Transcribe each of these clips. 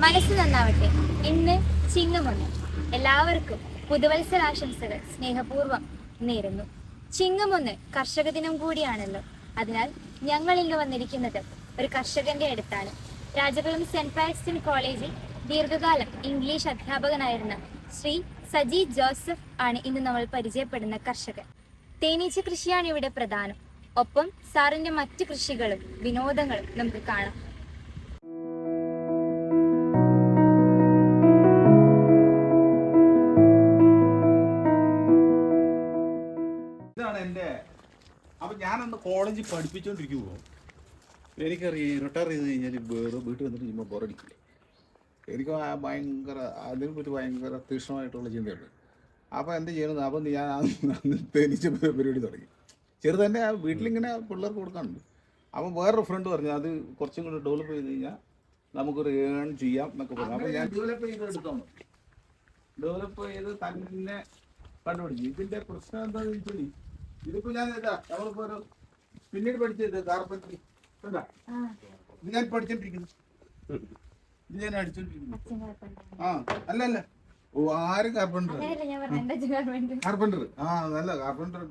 മനസ്സ് നന്നാവട്ടെ. ഇന്ന് ചിങ്ങമൊന്ന്. എല്ലാവർക്കും പുതുവത്സരാശംസകൾ സ്നേഹപൂർവ്വം നേരുന്നു. ചിങ്ങമൊന്ന് കർഷക ദിനം കൂടിയാണല്ലോ. അതിനാൽ ഞങ്ങൾ ഇന്ന് വന്നിരിക്കുന്നത് ഒരു കർഷകന്റെ അടുത്താണ്. രാജകുളം സെന്റ് പാക്സ്റ്റൺ കോളേജിൽ ദീർഘകാലം ഇംഗ്ലീഷ് അധ്യാപകനായിരുന്ന ശ്രീ സജി ജോസഫ് ആണ് ഇന്ന് നമ്മൾ പരിചയപ്പെടുന്ന കർഷകൻ. തേനീച്ച കൃഷിയാണ് ഇവിടെ പ്രധാനം. ഒപ്പം സാറിന്റെ മറ്റു കൃഷികളും വിനോദങ്ങളും നമുക്ക് കാണാം. അപ്പം ഞാനന്ന് കോളേജിൽ പഠിപ്പിച്ചുകൊണ്ടിരിക്കുമ്പോൾ എനിക്കറിയാം റിട്ടയർ ചെയ്ത് കഴിഞ്ഞാൽ വേറെ വീട്ടിൽ വന്നിട്ട് ചെയ്യുമ്പോൾ ബോറടിക്കില്ലേ. എനിക്ക് ഭയങ്കര അതിനെപ്പറ്റി ഭയങ്കര തീക്ഷ്ണമായിട്ടുള്ള ചിന്തയുണ്ട്. അപ്പോൾ എന്ത് ചെയ്യണമെന്ന് അപ്പം ഞാൻ അന്ന് തേനീച്ച പരിപാടി തുടങ്ങി. ചെറുതന്നെ വീട്ടിലിങ്ങനെ പിള്ളേർക്ക് കൊടുക്കാനുണ്ട്. അപ്പം വേറൊരു ഫ്രണ്ട് പറഞ്ഞു അത് കുറച്ചും കൂടി ഡെവലപ്പ് ചെയ്ത് കഴിഞ്ഞാൽ നമുക്കൊരു ഏൺ ചെയ്യാം എന്നൊക്കെ പറഞ്ഞു. അപ്പോൾ ഞാൻ ഡെവലപ്പ് ചെയ്ത് എടുത്തോണ്ട് ഡെവലപ്പ് ചെയ്ത് തന്നെ കണ്ടുപിടിച്ചു. ഇതിൻ്റെ പ്രശ്നം എന്താണെന്ന് വെച്ചാൽ ഇതിപ്പോ ഞാൻ നമ്മളിപ്പോ ഒരു പിന്നീട് പഠിച്ചത് കാർപ്പൻട്രി ഇത് ഞാൻ പഠിച്ചോണ്ടിരിക്കുന്നു. ഇത് ഞാൻ അടിച്ചോണ്ടിരിക്കുന്നു. അല്ല ഓ ആരും കാർപ്പൻറ്റർ നല്ല കാർപ്പൻറ്റർ.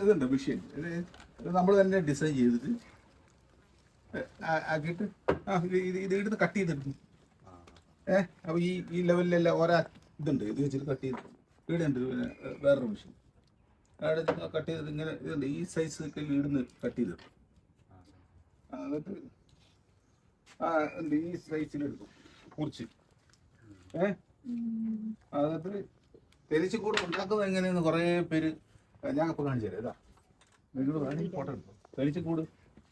ഇതുണ്ട് മെഷീൻ. ഇത് നമ്മൾ തന്നെ ഡിസൈൻ ചെയ്തിട്ട് ആക്കിയിട്ട് ഇത് ഇടുന്ന് കട്ട് ചെയ്തെടുക്കും. അപ്പൊ ഈ ലെവലിലെല്ലാം ഓരോ ഇതുണ്ട്. ഇത് വെച്ചിട്ട് കട്ട് ചെയ്ത് ഇവിടെ ഉണ്ട്. വേറൊരു മെഷീൻ അവിടെ കട്ട് ചെയ്തിട്ട് ഇങ്ങനെ ഇതുണ്ട്. ഈ സൈസ് ഇടുന്ന് കട്ട് ചെയ്തിട്ട് എന്നിട്ട് ഉണ്ട് ഈ സൈസിലെടുക്കും മുറിച്ച്. എന്നിട്ട് തെലിച്ചുകൂട് ഉണ്ടാക്കുന്നത് എങ്ങനെയെന്ന് കുറേ പേര് ഞാൻ ഇപ്പോൾ കാണിച്ചു തരാം. ഇതാ നിങ്ങൾ വേണമെങ്കിൽ ഫോട്ടോ എടുക്കും. തെലിച്ചുകൂട്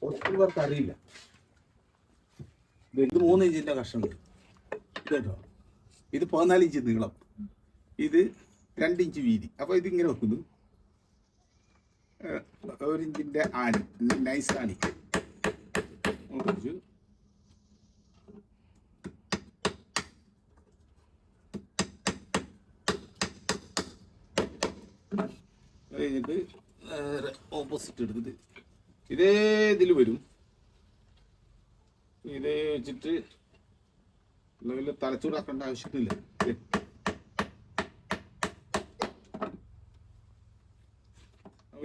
ഒത്തിരി പേർക്ക് അറിയില്ല. ഇത് 3 ഇഞ്ചിൻ്റെ കഷ്ണമുണ്ട്. ഇത് കേട്ടോ, ഇത് 14 ഇഞ്ച് നീളം, ഇത് 2 ഇഞ്ച് വീതി. അപ്പോൾ ഇതിങ്ങനെ വെക്കുന്നു. 1 ഇഞ്ചിൻ്റെ ആണി, നൈസ് ആണി കഴിഞ്ഞിട്ട് ഓപ്പോസിറ്റ് എടുത്തിട്ട് ഇതേ ഇതിൽ വരും. ഇതേ വെച്ചിട്ട് വലിയ തലച്ചൂടാക്കേണ്ട ആവശ്യമില്ല.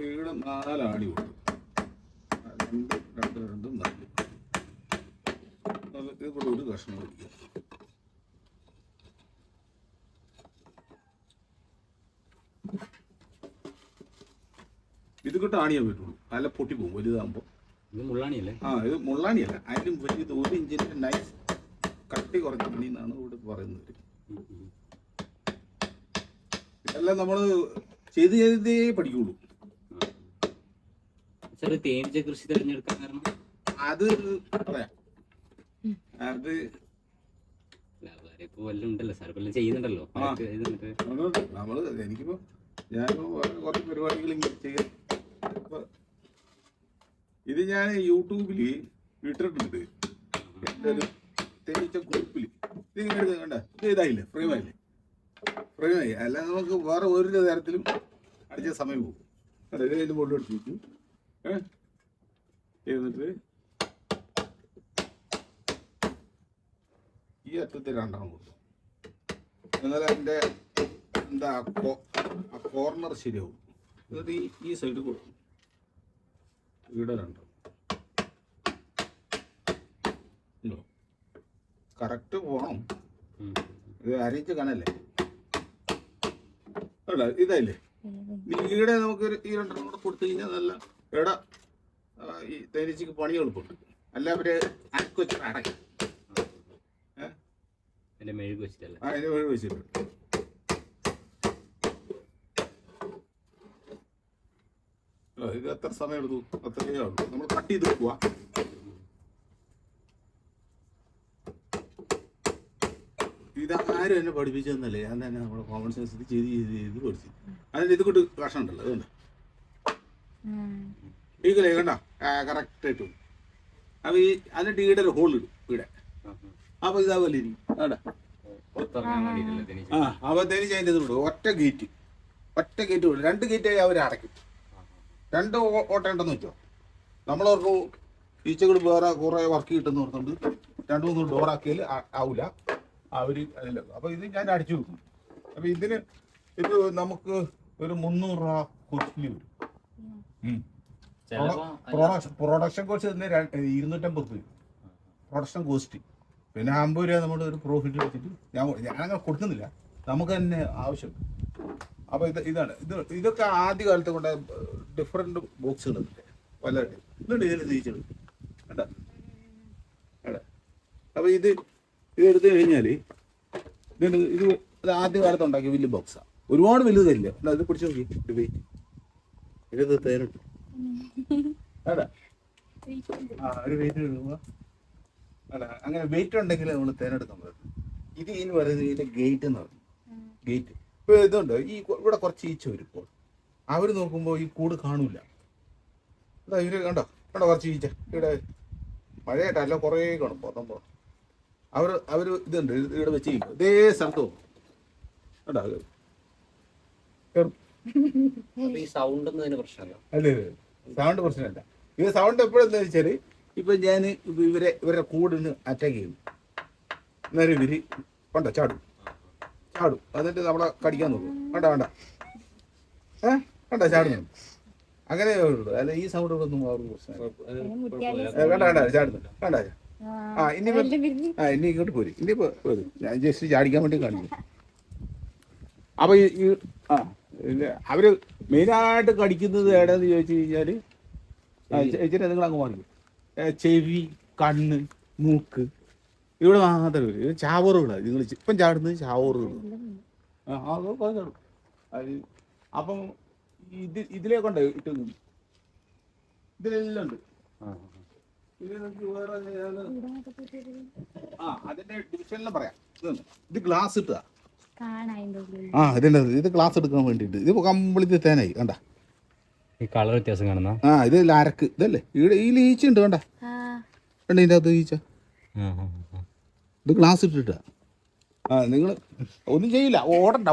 ഇവിടെ 4 ആണി കൊടുക്കും. 2 4 ഇവിടെ ഒരു കഷ്ണം പിടിക്കും. ഇത് കിട്ട ആണിയാൻ പറ്റുള്ളൂ. നല്ല പൊട്ടിപ്പോകും വലുതാകുമ്പോൾ. ഇത് മുള്ളാണിയല്ലേ? ഇത് മുള്ളാണിയല്ല, അതിലും വലിയത് 1 ഇഞ്ചിന്റെ നൈസ് കട്ടി കുറഞ്ഞ ആണി എന്നാണ് ഇവിടെ പറയുന്നത്. ഇതെല്ലാം നമ്മൾ ചെയ്തേ പഠിക്കുള്ളൂ. തേനീച്ച കൃഷി തിരഞ്ഞെടുക്കാൻ കാരണം അത് പറയാം. അത് വല്ലതും ഉണ്ടല്ലോ സാർ, വല്ലതും ചെയ്യുന്നുണ്ടല്ലോ നമ്മള്. എനിക്കിപ്പോ ഞാൻ കുറച്ച് പരിപാടികൾ ഇങ്ങനെ ചെയ്യാം. അപ്പൊ ഇത് ഞാൻ യൂട്യൂബിൽ ഇട്ടിട്ടുണ്ട്. എൻ്റെ ഒരു തേനീച്ച ഗ്രൂപ്പിൽ ഇതിങ്ങനെ കണ്ട ഇത് ഇതായില്ലേ, ഫ്രെയിമായില്ലേ, ഫ്രെയിമായി. അല്ലാതെ നമുക്ക് വേറെ ഒരു തരത്തിലും അടിച്ച സമയം പോകും. ഇതിൻ്റെ മുകളിൽ എടുത്ത് വെച്ചു. എന്നിട്ട് ഈ അറ്റത്ത് 2 കൊടുക്കും. എന്നാൽ അതിൻ്റെ എന്താ കോർണർ ശരിയാവും. എന്നിട്ട് ഈ സൈഡ് കൊടുക്കും. ഇവിടെ 2 കറക്റ്റ് പോകണം. ഇത് അരിച്ച് കനല്ലേ അല്ല ഇതായില്ലേ. ഈടെ നമുക്ക് ഈ 2 കൂടെ കൊടുത്തു കഴിഞ്ഞാൽ നല്ല എടാ ഈ തേനീച്ചക്ക് പണി എളുപ്പമുണ്ട്. അല്ല അവര് അനക്ക് വെച്ചിട്ട് അടയ്ക്കും. അതിന്റെ മെഴുക് വെച്ചിട്ടല്ലേ? അതിന്റെ മെഴുക് വെച്ചിട്ട് ഇത് എത്ര സമയം എടുത്തു? അത്രയേ ഉള്ളൂ. നമ്മൾ കട്ട് ചെയ്ത് വെക്കുക. ഇതാരും എന്നെ പഠിപ്പിച്ചതെന്നല്ലേ, ഞാൻ തന്നെ നമ്മുടെ കോമൺ സെൻസ് ചെയ്ത് പഠിച്ചു. അതിന്റെ ഇത് കൊണ്ട് കഷ്ണം ഉണ്ടല്ലോ, അതുകൊണ്ട് ഈകളെ കണ്ട കറക്റ്റായിട്ട്. അപ്പൊ ഈ അതിന്റെ ഈടെ ഒരു ഹോൾ ഇടും ഇവിടെ. അപ്പൊ ഇതാവല്ലേ ഇരിക്കും. അപ്പൊ തേനീച്ച അതിൻ്റെ ഇത് വിടും. ഒറ്റ ഗേറ്റ് വിടും. 2 ഗേറ്റായി അവർ അടയ്ക്കും. 2 ഓട്ട ഉണ്ടെന്ന് വെച്ചോ. നമ്മളവർക്ക് ഈച്ചകൾ വേറെ കുറെ വർക്ക് കിട്ടുന്ന ഓർത്തുകൊണ്ട് 2-3 ഡോറാക്കിയാൽ ആവില്ല അവർ അതില്ല. അപ്പോൾ ഇത് ഞാൻ അടിച്ചു വെക്കും. അപ്പോൾ ഇത് നമുക്ക് ഒരു 300 രൂപ കോസ്റ്റ്ലി വരും. പ്രൊഡക്ഷൻ കോസ്റ്റ് തന്നെ 250 രൂപ പ്രൊഡക്ഷൻ കോസ്റ്റ്. പിന്നെ 50 രൂപ നമ്മൾ ഒരു പ്രോഫിറ്റ് എടുത്തിട്ട് ഞാനങ്ങനെ കൊടുക്കുന്നില്ല, നമുക്ക് തന്നെ ആവശ്യം. അപ്പോൾ ഇതാണ് ഇതൊക്കെ ആദ്യ കാലത്ത് കൊണ്ട് ഡിഫറെൻറ്റ് ബോക്സുകളുണ്ട് പലരുടെ ഇതുണ്ട്. ഇതിൽ തിരിച്ചത് കേട്ടോ കേട്ടോ. അപ്പോൾ ഇത് എടുത്തു കഴിഞ്ഞാൽ ഇത് ആദ്യ കാലത്ത് ഉണ്ടാക്കിയ വലിയ ബോക്സാണ്. ഒരുപാട് വലുത് തരില്ല. ഇത് പിടിച്ച് നോക്കി ഒരു വെയിറ്റ് ഇത് തേനുണ്ട് കേട്ടാ. ഒരു വെയിറ്റ് എടുക്കുമ്പോൾ അല്ല അങ്ങനെ വെയിറ്റ് ഉണ്ടെങ്കിൽ നമ്മൾ തേനെടുക്കാൻ പറ്റും. ഇത് ഇനി പറയുന്നത് ഇതിൻ്റെ ഗേറ്റ് എന്ന് പറയും. ഗേറ്റ് ഇപ്പോൾ ഇതുണ്ട്. ഇവിടെ കുറച്ച് ഈച്ച വരും. ഇപ്പോൾ അവർ നോക്കുമ്പോൾ ഈ കൂട് കാണൂല. അതാ ഇവർ കണ്ടോ കുറച്ച് ഈച്ച ഇവിടെ മഴയായിട്ടല്ല കുറേ കാണും. പോകുമ്പോൾ അവർ ഇതുണ്ട് ഇവിടെ വെച്ച് കഴിക്കും. ഇതേ സ്ഥലത്ത് പോകും കേട്ടോ. ഈ സൗണ്ട് ഒന്നും അതിന് പ്രശ്നമല്ല. അല്ലേ സൗണ്ട് പ്രശ്നമല്ല. ഇത് സൗണ്ട് എപ്പോഴെന്താ വെച്ചാൽ ഇപ്പം ഞാൻ ഇവരുടെ കൂടിന് അറ്റാക്ക് ചെയ്യും. നേരെ ഇവര് കണ്ടോ ചാടും എന്നിട്ട് നമ്മളെ കടിക്കാൻ നോക്കും. വേണ്ട കണ്ടോ ചാടുന്നു. അങ്ങനെ ഉള്ളൂ. അല്ല ഈ സൗണ്ട് ഒന്നും അവർക്ക് പ്രശ്നമില്ല. കണ്ട ചാടുന്നു കണ്ട. ഇനി ഇങ്ങോട്ട് പോരും. ഇനിയിപ്പോൾ വരും. ഞാൻ ജസ്റ്റ് ചാടിക്കാൻ വേണ്ടി കാണിക്കും. അപ്പോൾ അവര് മെയിനായിട്ട് കടിക്കുന്നത് എവിടെയെന്ന് ചോദിച്ചു കഴിഞ്ഞാൽ ഇച്ചിരി നിങ്ങൾ അങ്ങ് മാറിക്കും. ചെവി, കണ്ണ്, മൂക്ക് ഇവിടെ മാത്രമേ വരും. ചാവറുകളാണ് നിങ്ങൾ ഇപ്പം ചാടുന്നത്. ചാവറുകൾ ചാടും. അപ്പം ഇതിലേ കൊണ്ട് ഇട്ട് ഇതിലെല്ലാം ഉണ്ട്. വേറെ അതിന്റെ ഡിവിഷനിലും പറയാം. ഇത് ഗ്ലാസ് ഇട്ടുക. ഇതിൻ്റെ ഇത് ക്ലാസ് എടുക്കാൻ വേണ്ടിയിട്ട് ഇത് കംപ്ലീറ്റ് തേനായി കണ്ട. ഈ കളർ വ്യത്യാസം കാണുന്ന ഇത് അരക്ക് ഇതല്ലേ ഇവിടെ ഈ ഈച്ച ഉണ്ട് കണ്ട ഇതിൻ്റെ അകത്ത് ഈച്ച. ഇത് ഗ്ലാസ് ഇട്ടിട്ടാ. നിങ്ങൾ ഒന്നും ചെയ്യില്ല. ഓടണ്ട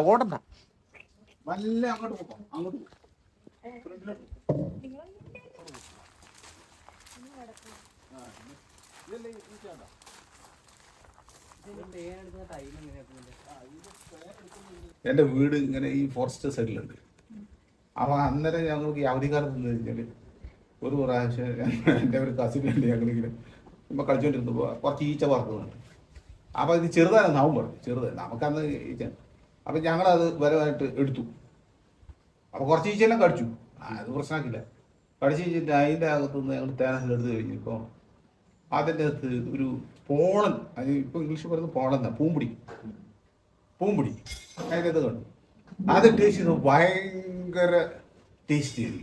നല്ല അങ്ങോട്ട് പോകാം. അങ്ങോട്ട് എൻ്റെ വീട് ഇങ്ങനെ ഈ ഫോറസ്റ്റ് സൈഡിലുണ്ട്. അപ്പോൾ അന്നേരം ഞങ്ങൾക്ക് ഈ അവധിക്കാലത്ത് എന്ന് കഴിഞ്ഞാൽ ഒരു പ്രാവശ്യം എൻ്റെ ഒരു കസിനുണ്ട്. ഞങ്ങളിങ്ങനെ ഇപ്പോൾ കളിച്ചുകൊണ്ടിരുന്നപ്പോൾ കുറച്ച് ഈച്ച പറക്കുന്നുണ്ട്. അപ്പോൾ ഇത് ചെറുതാണ് നാവും പറഞ്ഞു ചെറുതാണ് നമുക്കന്ന് ഈച്ച. അപ്പം ഞങ്ങളത് വരവായിട്ട് എടുത്തു. അപ്പോൾ കുറച്ച് ഈച്ചയെല്ലാം കടിച്ചു. അത് പ്രശ്നമാക്കില്ല. കടിച്ച് കഴിഞ്ഞിട്ട് അതിൻ്റെ അകത്തുനിന്ന് ഞങ്ങൾ തേനെല്ലാം എടുത്ത് കഴിഞ്ഞപ്പോൾ അതിൻ്റെ അകത്ത് ഒരു പോളൻ, അത് ഇപ്പോൾ ഇംഗ്ലീഷ് പറയുന്നത് പോളൻ എന്നാണ്, പൂമ്പൊടി അതിൻ്റെ അത് കണ്ടു. അത് ടേസ്റ്റ് ചെയ്തു. ഭയങ്കര ടേസ്റ്റ് ചെയ്തു.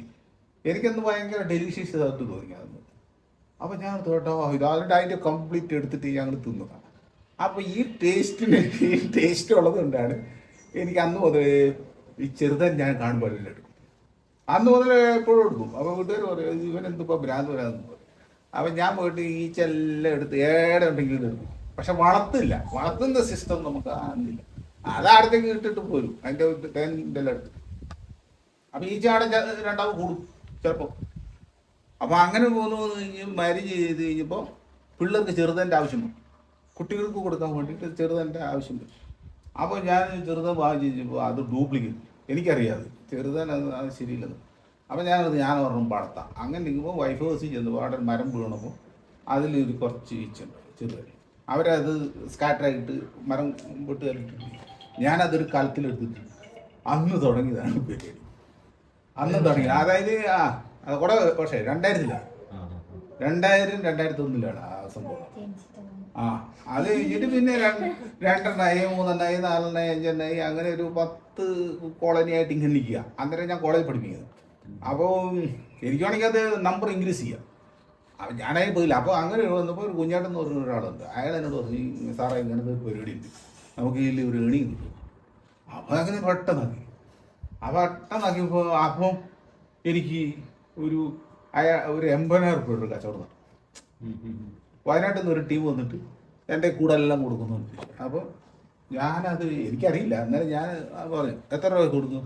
എനിക്കന്ന് ഭയങ്കര ഡെലിഷ്യസ് ആയിട്ട് തോന്നി അതൊന്ന്. അപ്പോൾ ഞാൻ കേട്ടോ ഇതാരുടെ അതിൻ്റെ കംപ്ലീറ്റ് എടുത്തിട്ട് ഞങ്ങൾ തിന്നതാണ്. അപ്പോൾ ഈ ടേസ്റ്റ് ഉള്ളത് കൊണ്ടാണ് എനിക്ക് അന്ന് മുതൽ ഈ ചെറുതൻ ഞാൻ കാണുമ്പോൾ എല്ലാം എടുക്കും. അന്ന് മുതൽ എപ്പോഴും എടുക്കും. അപ്പോൾ വീട്ടുകാർ പറയും ഇവനെന്തിപ്പോൾ ഭ്രാന്ത് വരാമെന്ന് പറയും. അപ്പം ഞാൻ പോയിട്ട് ഈ ചെല്ലാം എടുത്ത് ഏടെ ഉണ്ടെങ്കിലും എടുക്കും. പക്ഷെ വളർത്തുന്ന സിസ്റ്റം നമുക്ക് ആകുന്നില്ല. അതടുത്തേക്ക് ഇട്ടിട്ട് പോരും അതിൻ്റെ തേൻ്റെ എല്ലാം എടുത്ത്. അപ്പം ഈ ചാടൻ രണ്ടാമത് കൂടും ചിലപ്പോൾ. അപ്പോൾ അങ്ങനെ പോന്നു കഴിഞ്ഞ് മാരേജ് ചെയ്ത് കഴിഞ്ഞപ്പോൾ പിള്ളേർക്ക് ചെറുതൻ്റെ ആവശ്യം വരും. കുട്ടികൾക്ക് കൊടുക്കാൻ വേണ്ടിയിട്ട് ചെറുതൻ്റെ ആവശ്യം വരും. അപ്പോൾ ഞാൻ ചെറുതൻ വാങ്ങിച്ച് കഴിഞ്ഞപ്പോൾ അത് ഡ്യൂപ്ലിക്കേറ്റ്. എനിക്കറിയാതെ ചെറുതൻ അത് ശരിയില്ലെന്ന്. അപ്പോൾ ഞാൻ പറഞ്ഞു വളർത്താം. അങ്ങനെ ഇരിക്കുമ്പോൾ വൈഫ് ഹൗസിൽ ചെന്ന് അവിടെ മരം വീണപ്പോൾ അതിലൊരു കുറച്ച് ഈച്ചുണ്ട് ചെറുതൻ. അവരത് സ്കാറ്ററായിട്ട് മരം വിട്ട് കലിട്ടിട്ട് ഞാനതൊരു കലത്തിലെടുത്തിട്ട് അന്ന് തുടങ്ങിയതാണ് പരിപാടി. അന്ന് തുടങ്ങി. അതായത് അത് കൂടെ പക്ഷേ 2000-2001 ആ സംഭവം. അത് കഴിഞ്ഞിട്ട് പിന്നെ 2-എണ്ണമായി 3-എണ്ണമായി 4-എണ്ണമായി 5-എണ്ണമായി അങ്ങനെ ഒരു 10 കോളനി ആയിട്ട് ഇങ്ങനെ നിൽക്കുക. അന്നേരം ഞാൻ കോളേജിൽ പഠിപ്പിക്കുന്നത്. അപ്പോൾ എനിക്ക് വേണമെങ്കിൽ അത് നമ്പർ ഇൻക്രീസ് ചെയ്യാം. അപ്പം ഞാനായി പോയില്ല. അപ്പോൾ അങ്ങനെ വന്നപ്പോൾ ഒരു കുഞ്ഞാട്ടൻ എന്ന് പറഞ്ഞ ഒരാളുണ്ട്. അയാൾ എന്നോട് പറഞ്ഞു സാറേ ഇങ്ങനത്തെ ഒരു പരിപാടി ഉണ്ട്, നമുക്ക് ഇതിൽ ഒരു ഏണിങ് കിട്ടും. അപ്പോൾ അങ്ങനെ പെട്ടെന്നാക്കിയപ്പോൾ അപ്പം എനിക്ക് ഒരു 80,000 രൂപ ഒരു കച്ചവടം നടത്തും. വയനാട്ടിൽ നിന്ന് ഒരു ടീം വന്നിട്ട് എൻ്റെ കൂടെ എല്ലാം കൊടുക്കുന്നുണ്ട്. അപ്പോൾ ഞാനത് എനിക്കറിയില്ല. അന്നേരം ഞാൻ പറഞ്ഞു എത്ര രൂപ കൊടുക്കും?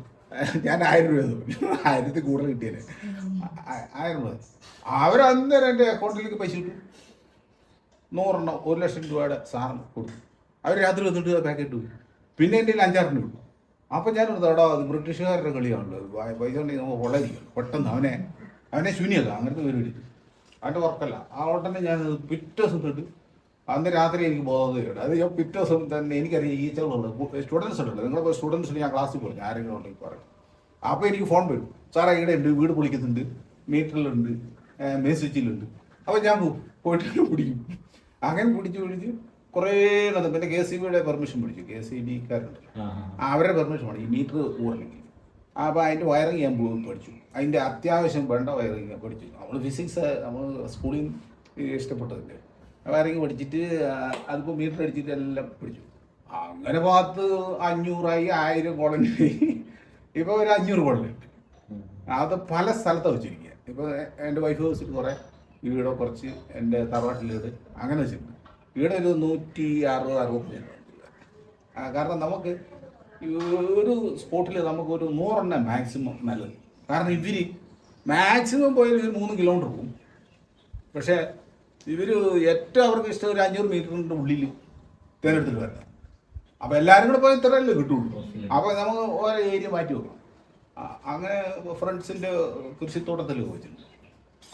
ഞാൻ 1000 രൂപ തോന്നി. 1000 കൂടുതൽ കിട്ടിയത് 1000 രൂപ. അവരന്നേരം എൻ്റെ അക്കൗണ്ടിലേക്ക് പൈസ കിട്ടും. 100 1 ലക്ഷം രൂപയുടെ സാധനം കൊടുക്കും. അവർ രാത്രി വന്നിട്ട് പാക്കറ്റ് കൊടുക്കും. പിന്നെ എൻ്റെ 5-6 കിട്ടും. അപ്പം ഞാനൊരു എടാ അത് ബ്രിട്ടീഷുകാരുടെ കളിയാണല്ലോ, പൈസ ഉണ്ടെങ്കിൽ നമുക്ക് കൊള്ളരിക്കും പെട്ടെന്ന് അവനെ ശൂന്യല്ല അങ്ങനത്തെ പരിപാടി. അവൻ്റെ വർക്കല്ല. ആ ഉടനെ ഞാൻ പിറ്റേ ദിവസം ഇട്ടിട്ട് അന്ന് രാത്രി എനിക്ക് ബോധമില്ല. അത് ഞാൻ പിറ്റേ ദിവസം തന്നെ എനിക്കറിയാം ഈച്ചകളുണ്ട്, സ്റ്റുഡൻസ് ഉണ്ടല്ലോ, നിങ്ങളുടെ സ്റ്റുഡൻസിന് ഞാൻ ക്ലാസ്സിൽ പോയി ആരെങ്കിലും ഉണ്ടെങ്കിൽ പറയും. അപ്പോൾ എനിക്ക് ഫോൺ വരും, സാറേ ഇവിടെ ഉണ്ട്, വീട് പൊളിക്കുന്നുണ്ട്, മീറ്ററിലുണ്ട്, മെയിൻ സ്വിച്ചിലുണ്ട്. അപ്പോൾ ഞാൻ പോയിട്ട് പിടിക്കും. അങ്ങനെ പിടിച്ച് കുറേ നടന്നു. പിന്നെ KCBയുടെ പെർമിഷൻ പിടിച്ചു. KCBക്കാരുണ്ട്, അവരുടെ പെർമിഷൻ വേണം ഈ മീറ്റർ ഊറണമെങ്കിൽ. അപ്പോൾ അതിൻ്റെ വയറിങ് ഞാൻ പഠിച്ചു. അതിൻ്റെ അത്യാവശ്യം വേണ്ട വയറിങ് ഞാൻ പഠിച്ചു. നമ്മൾ ഫിസിക്സ് നമ്മൾ സ്കൂളിൽ ഇഷ്ടപ്പെട്ടതിൻ്റെ വയറിങ് പഠിച്ചിട്ട് അതിപ്പോൾ മീറ്റർ അടിച്ചിട്ട് എല്ലാം പഠിച്ചു. അങ്ങനെ 500ആയി, 1000 കോളനി. ഇപ്പോൾ ഒരു 500 കോളനി ഉണ്ട്. അത് പല സ്ഥലത്താണ് വെച്ചിരിക്കുക. ഇപ്പോൾ എൻ്റെ വൈഫ് വെച്ചിട്ട് കുറേ വീടോ കുറച്ച് എൻ്റെ തറവാട്ടിൽ വീട് അങ്ങനെ വെച്ചിട്ടുണ്ട്. ഇവിടെ ഒരു 160-165. കാരണം നമുക്ക് ഒരു സ്പോട്ടിൽ നമുക്കൊരു 100 മാക്സിമം നല്ലത്. കാരണം ഇവർ മാക്സിമം പോയാൽ 3 കിലോമീറ്റർ പോകും. പക്ഷേ ഇവർ ഏറ്റവും അവർക്ക് ഇഷ്ടം ഒരു 500 മീറ്ററിൻ്റെ ഉള്ളിൽ തിരഞ്ഞെടുത്തിട്ട് വരണം. അപ്പോൾ എല്ലാവരും കൂടെ പോയാൽ ഇത്രയല്ലേ കിട്ടുള്ളൂ. അപ്പോൾ നമുക്ക് ഓരോ ഏരിയ മാറ്റി വെക്കണം. അങ്ങനെ ഫ്രണ്ട്സിൻ്റെ കൃഷിത്തോട്ടത്തിൽ പോയിട്ടുണ്ട്.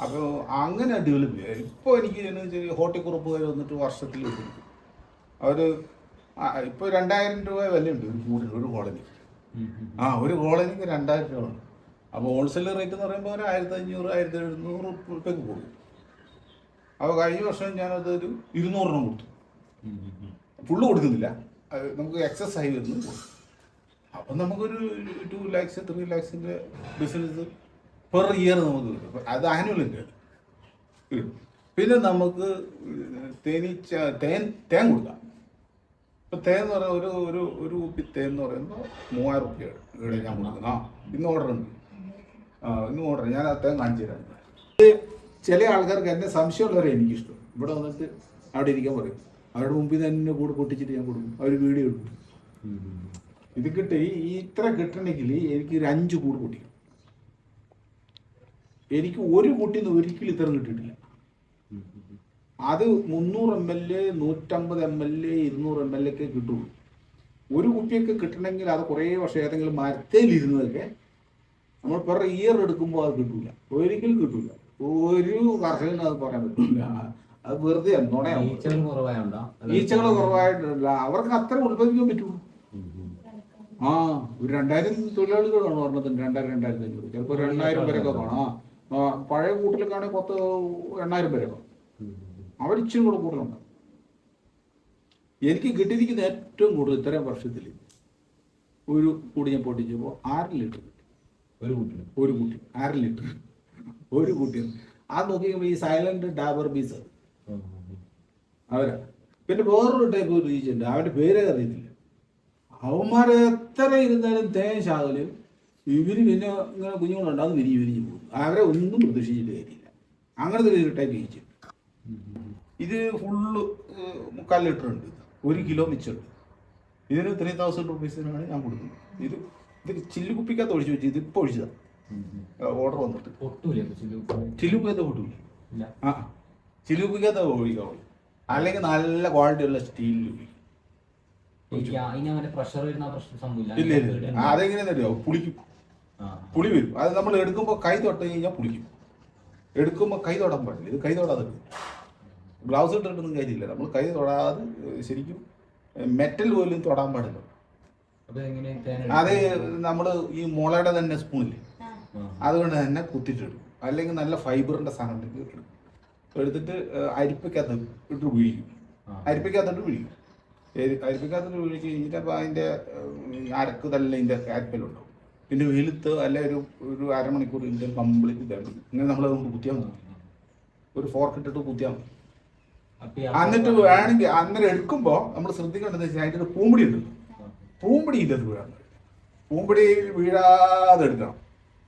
അപ്പോൾ അങ്ങനെ ഡെവലപ്പ് ചെയ്യുക. ഇപ്പോൾ എനിക്ക് എന്ന് വെച്ചാൽ ഹോർട്ടിക്കുറപ്പുകാർ വന്നിട്ട് വർഷത്തിൽ അവർ ഇപ്പോൾ 2000 രൂപ വിലയുണ്ട് ഒരു കോളനി. ഒരു കോളനിക്ക് 2000 രൂപ. അപ്പോൾ ഹോൾസെയിൽ റേറ്റ് എന്ന് പറയുമ്പോൾ ഒരു 1500-1700 രൂപയ്ക്ക് കൊടുക്കും. അപ്പോൾ കഴിഞ്ഞ വർഷം ഞാനതൊരു 200 കൊടുത്തു. ഫുള്ള് കൊടുക്കുന്നില്ല, നമുക്ക് എക്സസ് ആയി വരുന്നു. അപ്പം നമുക്കൊരു 2 lakhs 3 lakhs business per year നമുക്ക് കിട്ടും. അത് ആനുവലിൻ്റെ കിട്ടും. പിന്നെ നമുക്ക് തേൻ കൊടുക്കാം. ഇപ്പം തേൻ എന്ന് പറയുന്നത് ഒരു കുപ്പി തേൻ എന്ന് പറയുമ്പോൾ 3000 രൂപയാണ് ഇവിടെ ഞാൻ കൊടുക്കുന്നത്. ഇന്ന് ഓർഡർ ഉണ്ട്. ഇന്ന് ഓർഡർ ഞാൻ ആ തേൻ കാണിച്ചു തരാം. ചില ആൾക്കാർക്ക് എന്നെ സംശയമുള്ളവരെ എനിക്കിഷ്ടം. ഇവിടെ വന്നിട്ട് അവിടെ ഇരിക്കാൻ പറയും. അവരുടെ മുമ്പിൽ തന്നെ കൂടെ പൊട്ടിച്ചിട്ട് ഞാൻ കൊടുക്കും. അവർ വീഡിയോ എടുക്കും. ഇത് കിട്ടി ഇത്ര കിട്ടണമെങ്കിൽ എനിക്ക് ഒരു 5 കൂട് പൊട്ടിക്കും. എനിക്ക് ഒരു കുട്ടിന്ന് ഒരിക്കലും ഇത്തരം കിട്ടിയിട്ടില്ല. അത് 300 ml 150 ml 200 ml ഒക്കെ കിട്ടുള്ളൂ. ഒരു കുപ്പിയൊക്കെ കിട്ടണമെങ്കിൽ അത് കുറേ വർഷം ഏതെങ്കിലും മരത്തേലിരുന്നതൊക്കെ നമ്മൾ പെർ ഇയർ എടുക്കുമ്പോൾ അത് കിട്ടില്ല, ഒരിക്കലും കിട്ടില്ല. ഒരു കർഷകനും അത് പറയാൻ പറ്റില്ല. അത് വെറുതെ നുണയാണ്. ഈച്ചകൾ കുറവായിട്ടില്ല, അവർക്ക് അത്ര ഉത്പാദിപ്പിക്കാൻ പറ്റുള്ളൂ. ഒരു 2000 തൊഴിലാളികളാണ് പറഞ്ഞത്. 2000-2500 ചിലപ്പോൾ 2000 പേരൊക്കെ കാണാം. പഴയ കൂട്ടിലൊക്കെയാണെങ്കിൽ 8000 പേരൊക്കെ അവരിച്ചും കൂടെ കൂടുതലുണ്ട്. എനിക്ക് കിട്ടിയിരിക്കുന്ന ഏറ്റവും കൂടുതൽ ഇത്രയും വർഷത്തിൽ ഒരു കൂടി ഞാൻ പൊട്ടിച്ചപ്പോൾ 6 ലിറ്റർ കിട്ടി. ഒരു കുട്ടി 6 ലിറ്റർ ഒരു കുട്ടി. അത് നോക്കിക്കുമ്പോൾ ഈ സൈലന്റ് ഡാബർ ബീസ് അവരാ. പിന്നെ വേറൊരു ടൈപ്പ് ഒരു ഈച്ചുണ്ട്, അവൻ്റെ പേരേ അറിയത്തില്ല. അവന്മാർ എത്ര ഇരുന്നാലും തേൻ ശാകലും ഇവര് പിന്നെ ഇങ്ങനെ കുഞ്ഞുങ്ങളുണ്ട്, അത് വിരിഞ്ഞു പോകും. അവരെ ഒന്നും പ്രതീക്ഷിച്ചിട്ട് കാര്യമില്ല. അങ്ങനത്തെ ഒരു ടൈപ്പ് ഈച്ച്. ഇത് ഫുള്ള് 3/4 ലിറ്റർ ഉണ്ട്. 1 കിലോ മിച്ചുണ്ട്. ഇതിന് 3000 റുപ്പീസിനാണ് ഞാൻ കൊടുക്കുന്നത്. ഇത് ചില്ലു കുപ്പിക്കകത്ത് ഒഴിച്ചു വെച്ച് ഇതിപ്പോൾ ഒഴിച്ചതാണ്. ഓർഡർ വന്നിട്ട് ചില്ലുപ്പിക്കകത്ത് പൊട്ടൂല. ചില്ലുപ്പിക്കകത്ത് ഒഴിക്കാവുള്ളൂ. അല്ലെങ്കിൽ നല്ല ക്വാളിറ്റി ഉള്ള സ്റ്റീലിൽ ഒഴിക്കും. ഇല്ല ഇല്ല, അതെങ്ങനെയാണെന്ന് അറിയാമോ? പുളി വരും. അത് നമ്മൾ എടുക്കുമ്പോൾ കൈ തൊട്ട് കഴിഞ്ഞാൽ പുളിക്കും. എടുക്കുമ്പോൾ കൈ തൊടാൻ പാടില്ല. ഇത് കൈ തൊടാതെ ഗ്ലൗസ് ഇട്ടിട്ടൊന്നും കാര്യമില്ല. നമ്മൾ കൈ തൊടാതെ ശരിക്കും മെറ്റൽ പോലും തൊടാൻ പാടില്ല. അത് നമ്മൾ ഈ മുളയുടെ തന്നെ സ്പൂണില്ലേ, അതുകൊണ്ട് തന്നെ കുത്തിയിട്ടിടും. അല്ലെങ്കിൽ നല്ല ഫൈബറിൻ്റെ സാധനം എടുക്കും. എടുത്തിട്ട് അരിപ്പയ്ക്കകത്ത് ഇട്ട് പിഴിക്കും. അരിപ്പയ്ക്കകത്തിട്ട് പിഴിക്കും. അരിപ്പയ്ക്കകത്തിട്ട് പിഴിച്ച് കഴിഞ്ഞിട്ട് അപ്പോൾ അതിൻ്റെ അരക്ക് തന്നെ ഇതിൻ്റെ അരിപ്പലുണ്ടാവും. പിന്നെ വെയിലത്ത് അല്ല ഒരു അരമണിക്കൂർ ഇതിൻ്റെ കംപ്ലീറ്റ് ഇതായിരുന്നു. ഇങ്ങനെ നമ്മളത് കുത്തിയാൽ മതി. ഒരു ഫോർക്ക് ഇട്ടിട്ട് കുത്തിയാൽ മതി. എന്നിട്ട് വേണമെങ്കിൽ അന്നേരം എടുക്കുമ്പോൾ നമ്മൾ ശ്രദ്ധിക്കേണ്ടതെന്ന് വെച്ചാൽ അതിൻ്റെ ഒരു പൂമ്പടി ഉണ്ട്. പൂമ്പടി ഇല്ലത് വീഴാൻ. പൂമ്പടി വീഴാതെ എടുക്കണം.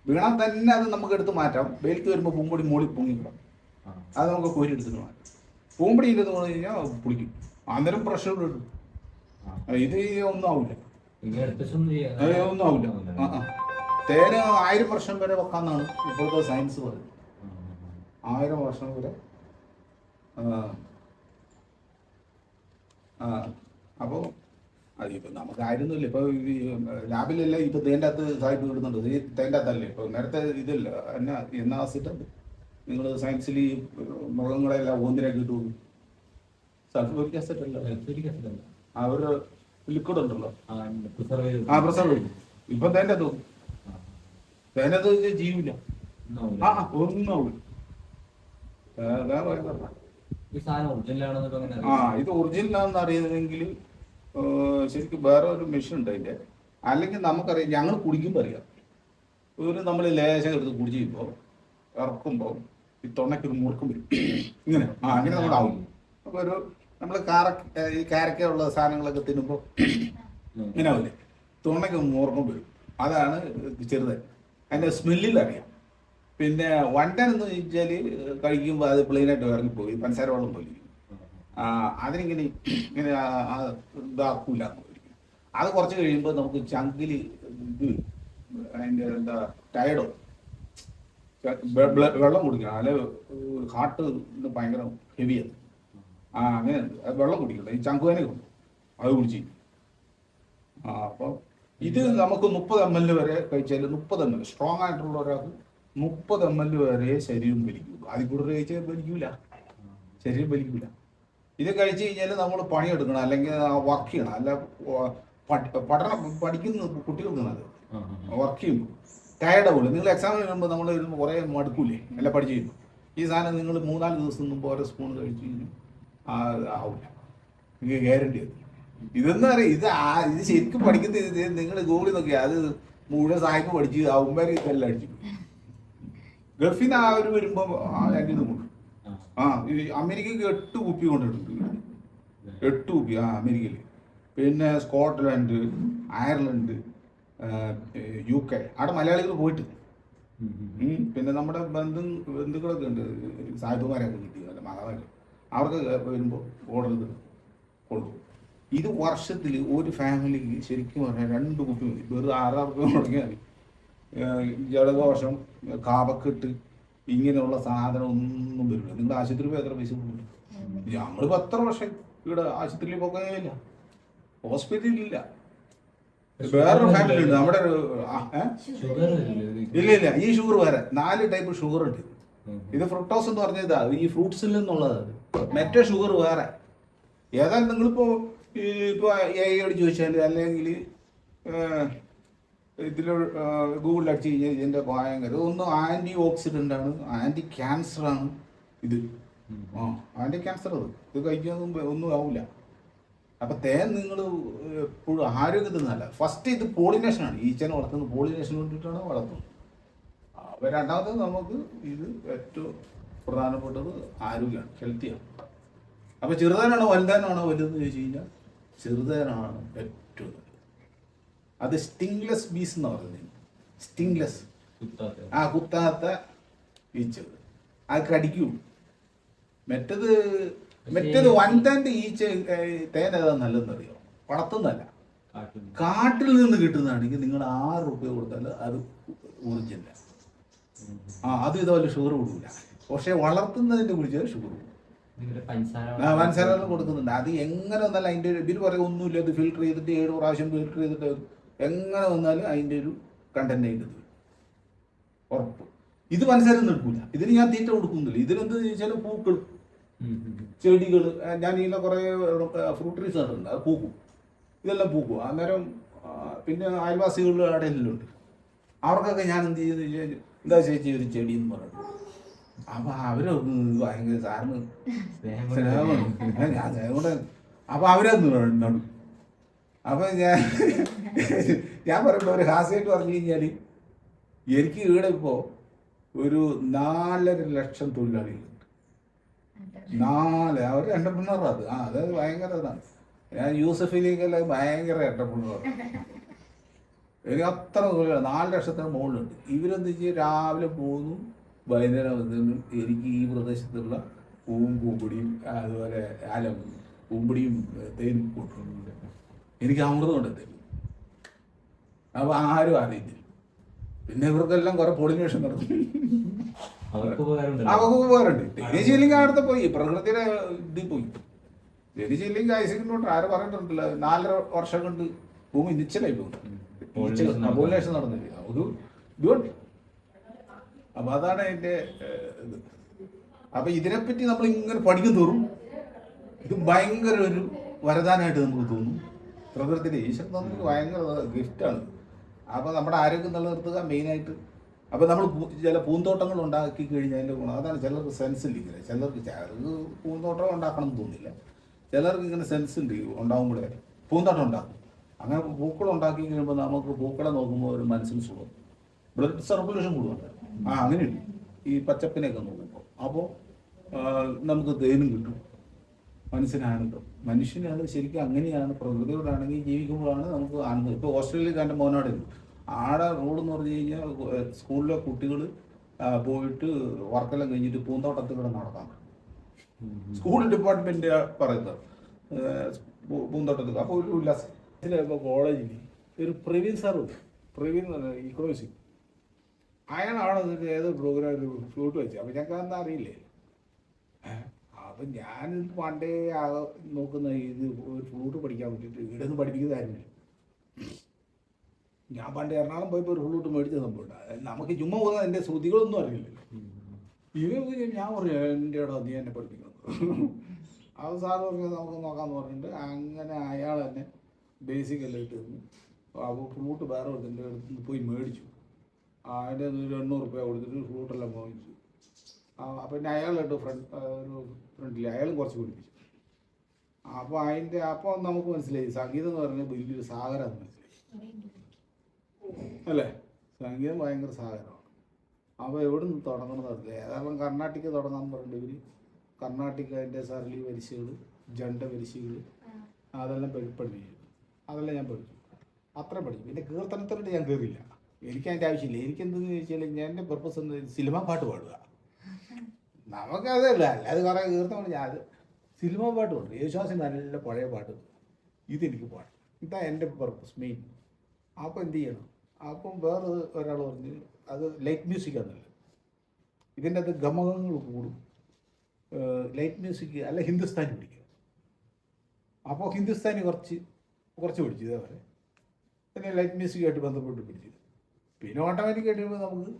വീണാൽ തന്നെ അത് നമുക്ക് എടുത്ത് മാറ്റാം. വെയിലത്ത് വരുമ്പോൾ പൂമ്പടി മുകളിൽ പൊങ്ങിക്കിടാം. അത് നമുക്ക് കോരി എടുത്തിട്ട് മാറ്റാം. പൂമ്പടി ഇല്ലെന്ന് പറഞ്ഞു കഴിഞ്ഞാൽ പുളിക്കും. അന്നേരം പ്രഷർ ഇടും. ഇത് ഒന്നും ആവില്ല, ഒന്നും ആവില്ല. തേന് 1000 വർഷം വരെ വെക്കാന്നാണ് ഇപ്പോഴത്തെ സയൻസ് പറയുന്നത്. 1000 വർഷം വരെ ആ അപ്പോൾ അതിപ്പോൾ നമുക്ക് ആയിരുന്നില്ല ഇപ്പോൾ ഈ ലാബിലെല്ലാം ഇപ്പോൾ തേൻ്റെ അകത്ത് സാഹിബ് ഇടുന്നുണ്ട്. ഈ തേൻ്റെ അകത്തല്ലേ ഇപ്പോൾ നേരത്തെ ഇതില്ല എന്നാ ആസിഡ് നിങ്ങൾ സയൻസിൽ ഈ മൃഗങ്ങളെല്ലാം ഒന്നിനൊക്കെ ഇട്ടു സൾഫ്യൂരിക് ആസിഡ് അല്ല അവര് ലിക്വിഡ് ഉണ്ടല്ലോ പ്രിസർവ് ഇപ്പൊ തേൻ്റെ അകത്ത് തേൻ്റെ അകത്ത് ജീവില്ല ഒന്നും ആവില്ല. ഇത് ഒറിജിനലാണെന്ന് അറിയുന്നെങ്കിൽ ശരിക്കും വേറെ ഒരു മെഷീൻ ഉണ്ട് അതിൻ്റെ. അല്ലെങ്കിൽ നമുക്കറിയാം, ഞങ്ങൾ കുടിക്കുമ്പോൾ അറിയാം. നമ്മൾ ലേശം എടുത്ത് കുടിച്ച് കഴിയുമ്പോൾ ഇറക്കുമ്പോൾ ഈ തൊണ്ണയ്ക്കൊരു മുറുക്കം വരും ഇങ്ങനെ. അങ്ങനെ നമ്മളാവും. അപ്പോൾ നമ്മൾ ഈ കാരക്കുള്ള സാധനങ്ങളൊക്കെ തിന്നുമ്പോൾ ഇങ്ങനെ ആവില്ലേ, തൊണ്ണയ്ക്ക് മുറുക്കം വരും. അതാണ് ചെറുത്. അതിൻ്റെ സ്മെല്ലിൽ അറിയാം. പിന്നെ വണ്ടൻ എന്ന് വെച്ചാൽ കഴിക്കുമ്പോൾ അത് പ്ലെയിനായിട്ട് ഇറങ്ങിപ്പോയി പഞ്ചസാര വെള്ളം പോയി അതിനിങ്ങനെ ഇങ്ങനെ ഇതാക്കൂല. അത് കുറച്ച് കഴിയുമ്പോൾ നമുക്ക് ചങ്കിൽ ഇത് അതിൻ്റെ എന്താ ടയർഡോ വെള്ളം കുടിക്കണം. അല്ലെ ഹാർട്ട് ഭയങ്കര ഹെവിയാണ്. അങ്ങനെ അത് വെള്ളം കുടിക്കണം. ഈ ചങ്കുവേനൊക്കെ ഉണ്ട്, അത് കുടിച്ച്. അപ്പോൾ ഇത് നമുക്ക് 30 ml വരെ കഴിച്ചാൽ 30 ml സ്ട്രോങ് ആയിട്ടുള്ള ഒരാൾക്ക് 30 ml വരെ ശരീരം വലിക്കും. അതിൽ കൂടുതൽ കഴിച്ചാൽ വലിക്കൂല, ശരീരം വലിക്കൂല. ഇത് കഴിച്ചു കഴിഞ്ഞാൽ നമ്മൾ പണിയെടുക്കണം, അല്ലെങ്കിൽ വർക്ക് ചെയ്യണം. അല്ല പഠിക്കുന്ന കുട്ടികൾക്ക് നല്ലത്. വർക്ക് ചെയ്യുമ്പോൾ ടയർഡ് ആവില്ല. നിങ്ങൾ എക്സാമിന് വരുമ്പോൾ നമ്മൾ വരുമ്പോൾ കുറേ മടുക്കൂലേ എല്ലാം പഠിച്ചു കഴിയുമ്പോൾ. ഈ സാധനം നിങ്ങൾ 3-4 ദിവസം മുമ്പ് ഓരോ സ്പൂൺ കഴിച്ചു കഴിഞ്ഞാൽ ആവില്ല, നിങ്ങൾക്ക് ഗ്യാരണ്ടി അത്. ഇതെന്ന് പറയും ഇത് ശരിക്കും പഠിക്കുന്ന ഇത് നിങ്ങൾ ഗൂഗിളിൽ നോക്കിയാൽ അത് മുഴുവൻ സാഹിബ് പഠിച്ച് അവന്മാർ ഇതെല്ലാം അടിച്ചു. ഗൾഫിൽ നിന്ന് വരുമ്പോൾ ഇത് കൊണ്ടു. ഈ അമേരിക്കക്ക് 8 കുപ്പി കൊണ്ടിട്ടുണ്ട്. 8 കുപ്പി അമേരിക്കയിൽ. പിന്നെ സ്കോട്ട്ലൻഡ്, അയർലൻഡ്, UK അവിടെ മലയാളികൾ പോയിട്ട്. പിന്നെ നമ്മുടെ ബന്ധുക്കളൊക്കെ ഉണ്ട്, സാഹിബുമാരൊക്കെ കിട്ടി, അല്ല മതമാരൊക്കെ. അവർക്ക് വരുമ്പോൾ ഓർഡർ ചെയ്ത് കൊടുക്കും. ഇത് വർഷത്തിൽ ഒരു ഫാമിലിക്ക് ശരിക്കും പറഞ്ഞാൽ 2 കുപ്പി മതി. വെറും 6 രൂപ മുടങ്ങിയാൽ മതി. ജലദോഷം, കാപക്കെട്ട്, ഇങ്ങനെയുള്ള സാധനം ഒന്നും വരില്ല. നിങ്ങൾ ആശുപത്രി പോയി എത്ര പൈസ പോകും? നമ്മളിപ്പോൾ എത്ര വർഷം ഇവിടെ ആശുപത്രിയിൽ പോകാനില്ല, ഹോസ്പിറ്റലില്ല. വേറൊരു ഫാമിലി ഉണ്ട് നമ്മുടെ ഇല്ല ഈ ഷുഗർ വേറെ 4 ടൈപ്പ് ഷുഗർ ഉണ്ട്. ഇത് ഫ്രൂക്ടോസ് എന്ന് പറഞ്ഞതാ, ഈ ഫ്രൂട്ട്സിൽ നിന്നുള്ളതാണ്. മറ്റേ ഷുഗർ വേറെ. ഏതായാലും നിങ്ങളിപ്പോൾ ഇപ്പോൾ AI ചോദിച്ചാൽ അല്ലെങ്കിൽ ഇതിൽ ഗൂഗിളിൽ അടിച്ച് കഴിഞ്ഞാൽ ഇതിൻ്റെ ഭയങ്കര ഒന്ന് ആൻറ്റി ഓക്സിഡൻ്റ് ആണ്, ആൻറ്റി ക്യാൻസറാണ് ഇത്. ആൻറ്റി ക്യാൻസർ ഇത് കഴിക്കാനൊന്നും ഒന്നും ആവില്ല. അപ്പം തേൻ നിങ്ങൾ എപ്പോഴും ആരോഗ്യത്തിന് നല്ല. ഫസ്റ്റ് ഇത് പോളിനേഷനാണ്. ഈച്ചനെ വളർത്തുന്നത് പോളിനേഷൻ വേണ്ടിയിട്ടാണ് വളർത്തുന്നത്. അപ്പോൾ രണ്ടാമത് നമുക്ക് ഇത് ഏറ്റവും പ്രധാനപ്പെട്ടത് ആരോഗ്യമാണ്, ഹെൽത്തിയാണ്. അപ്പോൾ ചെറുതേനാണോ വലുതേനാണോ വലുതെന്ന് ചോദിച്ചു കഴിഞ്ഞാൽ ചെറുതേനാണ് ഏറ്റവും നല്ലത്. അത് സ്റ്റിങ്ലെസ് ബീസ് എന്ന് പറയുന്നത്. സ്റ്റിങ്ലെസ് കുത്താത്ത ഈച്ച, അത് കടിക്കൂ. മറ്റേത് വൻതാൻ്റെ ഈച്ച തേൻ ഏതാ നല്ലതെന്നറിയോ? വളർത്തുന്നതല്ല, കാട്ടിൽ നിന്ന് കിട്ടുന്നതാണെങ്കിൽ നിങ്ങൾ 6 രൂപ കൊടുത്താൽ അത് ഒറിജിനൽ. അത് ഇതുപോലെ ഷുഗർ കൊടുക്കില്ല. പക്ഷെ വളർത്തുന്നതിൻ്റെ കുറിച്ച് ഷുഗർ കൊടുക്കും. പഞ്ചസാര കൊടുക്കുന്നുണ്ട്. അത് എങ്ങനെ വന്നാലും അതിൻ്റെ ഇവർ പറയും ഒന്നുമില്ല, ഇത് ഫിൽറ്റർ ചെയ്തിട്ട് 7 പ്രാവശ്യം ഫിൽറ്റർ ചെയ്തിട്ട് എങ്ങനെ വന്നാലും അതിൻ്റെ ഒരു കണ്ടന്റ് ആയിട്ട് വരും, ഉറപ്പ്. ഇത് പഞ്ചസാര നിൽക്കില്ല. ഇതിന് ഞാൻ തീറ്റ കൊടുക്കുന്നില്ല. ഇതിനെന്ത് ചോദിച്ചാൽ പൂക്കൾ, ചെടികൾ. ഞാൻ ഇതിലെ കുറേ ഫ്രൂട്ട് ട്രീസ് നട്ടിട്ടുണ്ട്, അത് പൂക്കും. ഇതെല്ലാം പൂക്കും. അന്നേരം പിന്നെ അയൽവാസികളുടെ ഇടയിലുണ്ട്. അവർക്കൊക്കെ ഞാൻ എന്ത് ചെയ്തെന്ന് ചോദിച്ചാൽ എന്താ ചേച്ചി ഒരു ചെടി എന്ന് പറഞ്ഞു. അപ്പം അവരൊക്കെ ഭയങ്കര സാറിന് സ്നേഹമാണ്, ഞാൻ സ്നേഹം. അപ്പം അവരത് നടും. അപ്പം ഞാൻ പറയുമ്പോൾ ഒരു ഹാസ്യമായിട്ട് പറഞ്ഞു കഴിഞ്ഞാൽ എനിക്ക് ഇവിടെ ഇപ്പോൾ ഒരു 4.5 ലക്ഷം തൊഴിലാളികളുണ്ട്. അവർ എന്റർപ്രണറാണ്. അതായത് ഭയങ്കര ഇതാണ്. ഞാൻ യൂസഫിലേക്കെല്ലാം ഭയങ്കര എന്റർപ്രണറാണ്. എനിക്ക് അത്ര തൊഴിലാണ്. 4 ലക്ഷത്തിന് മുകളിലുണ്ട്. ഇവരെന്ത് വെച്ചാൽ രാവിലെ പോകുന്നു, വൈകുന്നേരം വന്നു. എനിക്ക് ഈ പ്രദേശത്തുള്ള പൂമ്പൊടിയും അതുപോലെ പൂമ്പൊടിയും തേനും കൊണ്ടുണ്ട്. എനിക്ക് അമൃതം കൊണ്ട് തരും. അപ്പോൾ ആരും അറിയില്ല. പിന്നെ ഇവർക്കെല്ലാം കുറെ പോളിനേഷൻ നടത്തും. അവർക്ക് ഉപകാരമുണ്ട്. തേനീശയില്ലെങ്കിൽ അടുത്ത പോയി പ്രകൃതിയുടെ ഇതിൽ പോയി. ജനിച്ചില്ലെങ്കിൽ ഐസിക്കിനോട്ട് ആര് പറഞ്ഞിട്ടുണ്ടല്ല 4.5 വർഷം കൊണ്ട് ഭൂമി നിശ്ചലായി പോകും. പോളിനേഷൻ നടന്നില്ല ഒരു ഇതുകൊണ്ട്. അപ്പൊ അതാണ് അതിന്റെ ഇത്. അപ്പൊ ഇതിനെപ്പറ്റി നമ്മൾ ഇങ്ങനെ പഠിക്കും തോറും ഇത് ഭയങ്കര ഒരു വരദാനമായിട്ട് നമുക്ക് തോന്നും. പ്രകൃതിയുടെ ഈശ്വരൻ നമുക്ക് ഭയങ്കര ഗിഫ്റ്റാണ്. അപ്പോൾ നമ്മുടെ ആരോഗ്യം നിലനിർത്തുക മെയിനായിട്ട്. അപ്പോൾ നമ്മൾ ചില പൂന്തോട്ടങ്ങൾ ഉണ്ടാക്കി കഴിഞ്ഞാൽ അതിൻ്റെ ഗുണം അതാണ്. ചിലർക്ക് സെൻസ് ഇല്ല, ചിലർക്ക് പൂന്തോട്ടം ഉണ്ടാക്കണം എന്ന് തോന്നില്ല. ചിലർക്ക് ഇങ്ങനെ സെൻസ് ഉണ്ട്, ഉണ്ടാകുമ്പോഴേ പൂന്തോട്ടം ഉണ്ടാക്കും. അങ്ങനെ പൂക്കൾ ഉണ്ടാക്കി കഴിയുമ്പോൾ നമുക്ക് പൂക്കളെ നോക്കുമ്പോൾ ഒരു മനസ്സിന് സുഖം, ബ്ലഡ് സർക്കുലേഷൻ കൂടുന്നുണ്ട്. അങ്ങനെയുണ്ട് ഈ പച്ചപ്പിനെയൊക്കെ നോക്കുമ്പോൾ. അപ്പോൾ നമുക്ക് തേനും കിട്ടും, മനസ്സിന് ആനന്ദം. മനുഷ്യന് അത് ശരിക്കും അങ്ങനെയാണ്. പ്രകൃതിയോടാണെങ്കിൽ ജീവിക്കുമ്പോഴാണ് നമുക്ക് ആനന്ദം. ഇപ്പോൾ ഓസ്ട്രേലിയയിൽ എൻ്റെ മോനോടെ ആടെ റൂൾ എന്ന് പറഞ്ഞു കഴിഞ്ഞാൽ സ്കൂളിലെ കുട്ടികൾ പോയിട്ട് വർക്കെല്ലാം കഴിഞ്ഞിട്ട് പൂന്തോട്ടത്തിലൂടെ നടക്കാം. സ്കൂൾ ഡിപ്പാർട്ട്മെന്റ് പറയുന്നത് പൂന്തോട്ടത്തിൽ. അപ്പോൾ ഒരു ഉല്ലാസം. ഇപ്പോൾ കോളേജിൽ ഒരു പ്രവീൺ സാർ, പ്രവീൺ ഇക്കോളജി, അയാളാണ് അതിൻ്റെ ഏത് പ്രോഗ്രാമിൽ ഫ്ലൂട്ട് വെച്ചത്. അപ്പം ഞങ്ങൾക്ക് അന്ന് അറിയില്ലേ. അപ്പം ഞാൻ പണ്ടേ നോക്കുന്ന ഇത് ഒരു ഫ്ലൂട്ട് പഠിക്കാൻ പറ്റിയിട്ട് ഇവിടെ നിന്ന് പഠിപ്പിക്കുന്ന കാര്യമില്ല. ഞാൻ പണ്ട് എറണാകുളം പോയപ്പോൾ ഒരു ഫ്ലൂട്ട് മേടിച്ച സംഭവം. നമുക്ക് ചുമ്മാ പോകുന്ന എൻ്റെ ശ്രുതികളൊന്നും അറിയില്ലല്ലോ. ഇവർക്ക് ഞാൻ പറഞ്ഞു എൻ്റെ ഇടം നീ എന്നെ പഠിപ്പിക്കണം. അത് സാറ് പറഞ്ഞത് നമുക്ക് നോക്കാമെന്ന് പറഞ്ഞിട്ട് അങ്ങനെ അയാൾ തന്നെ ബേസിക് എല്ലാം ഇട്ട് തന്നു. അപ്പോൾ ഫ്ലൂട്ട് വേറെ എടുത്തിട്ട് അടുത്ത് പോയി മേടിച്ചു. അതിൻ്റെ ഒരു 800 രൂപ കൊടുത്തിട്ട് ഫ്ലൂട്ടെല്ലാം വാങ്ങിച്ചു. പിന്നെ അയാളായിട്ട് ഒരു ഫ്രണ്ടിൽ അയാളും കുറച്ച് പഠിപ്പിച്ചു. അപ്പോൾ അപ്പോൾ നമുക്ക് മനസ്സിലായി സംഗീതം എന്ന് പറഞ്ഞാൽ വലിയൊരു സാഗരമാണെന്ന് മനസ്സിലായി അല്ലേ. സംഗീതം ഭയങ്കര സാഗരമാണ്. അപ്പോൾ എവിടെ നിന്ന് തുടങ്ങണമെന്ന് അറിയില്ല. ഏതായാലും കർണാട്ടിക് തുടങ്ങാമെന്ന് പറഞ്ഞിട്ട് ഇവർ കർണാട്ടിക് അതിൻ്റെ സരളി വരിശകൾ, ജണ്ട വരിശകൾ അതെല്ലാം പഠിപ്പിച്ചു. അതെല്ലാം ഞാൻ പഠിച്ചു, അത്ര പഠിച്ചു. പിന്നെ കീർത്തനത്തിലോട്ട് ഞാൻ കയറിയില്ല. എനിക്ക് അതിൻ്റെ ആവശ്യമില്ല. എനിക്കെന്തെന്ന് ചോദിച്ചാൽ ഞാൻ എൻ്റെ പർപ്പസ് എന്ന് സിനിമ പാട്ട് പാടുക. നമുക്കതല്ല, അല്ലാതെ കുറേ കീർത്തനം ഞാൻ അത് സിനിമ പാട്ട് പാടും. യേശുദാസിന് നല്ല പഴയ പാട്ട് ഇതെനിക്ക് പാടും. ഇതാണ് എൻ്റെ പർപ്പസ് മെയിൻ. അപ്പോൾ എന്ത് ചെയ്യണം? അപ്പം വേറെ ഒരാൾ പറഞ്ഞ് അത് ലൈറ്റ് മ്യൂസിക്കാന്നല്ല, ഇതിൻ്റെ അത് ഗമകങ്ങൾ കൂടും. ലൈറ്റ് മ്യൂസിക് അല്ല ഹിന്ദുസ്ഥാനി പഠിക്കുക. അപ്പോൾ ഹിന്ദുസ്ഥാനി കുറച്ച് പഠിച്ചു. ഇതേപോലെ പിന്നെ ലൈറ്റ് മ്യൂസിക്കായിട്ട് ബന്ധപ്പെട്ട് പഠിച്ചു. പിന്നെ ഓട്ടോമാറ്റിക്കായിട്ട് കഴിയുമ്പോൾ നമുക്ക്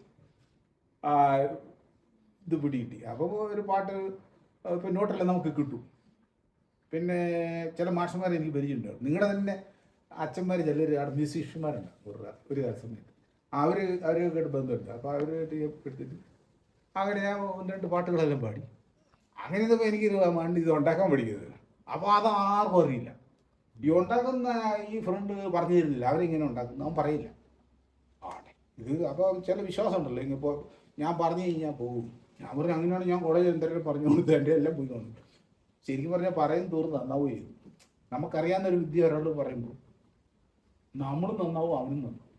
ഇത് പിടികിട്ടി. അപ്പോൾ ഒരു പാട്ട് ഇപ്പോൾ നോട്ടെല്ലാം നമുക്ക് കിട്ടും. പിന്നെ ചില മാഷന്മാരെ എനിക്ക് പരിചയമുണ്ടാവും. നിങ്ങളുടെ തന്നെ അച്ഛന്മാർ ചിലർ അവിടെ മ്യൂസീഷ്യന്മാരുണ്ട് ഒരു കാല സമയത്ത്. അവരൊക്കെ ആയിട്ട് ബന്ധമുണ്ട്. അപ്പോൾ അവരായിട്ട് എടുത്തിട്ട് അങ്ങനെ ഞാൻ 1-2 പാട്ടുകളെല്ലാം പാടി. അങ്ങനെ ഇതൊക്കെ എനിക്ക് മണ്ണ് ഇത് ഉണ്ടാക്കാൻ പഠിക്കുന്നത്. അപ്പോൾ അത് ആർക്കും അറിയില്ല. ഈ ഉണ്ടാക്കുന്ന ഈ ഫ്രണ്ട് പറഞ്ഞു തരുന്നില്ല, അവരിങ്ങനെ ഉണ്ടാക്കുന്നു, അവൻ പറയില്ല. ഇത് അപ്പോൾ ചില വിശ്വാസം ഉണ്ടല്ലോ. ഇങ്ങിപ്പോൾ ഞാൻ പറഞ്ഞു കഴിഞ്ഞാൽ പോകും. ഞാൻ പറഞ്ഞു അങ്ങനെയാണ് ഞാൻ കോളേജിൽ എന്തെങ്കിലും പറഞ്ഞു കൊടുത്ത് എൻ്റെ എല്ലാം പോയി വന്നിട്ട്. ശരിക്കും പറഞ്ഞാൽ പറയും തോറും നന്നാവും ചെയ്തു. നമുക്കറിയാവുന്നൊരു വിദ്യ ഒരാൾ പറയുമ്പോൾ നമ്മളും നന്നാവും, അവനും നന്നാവും.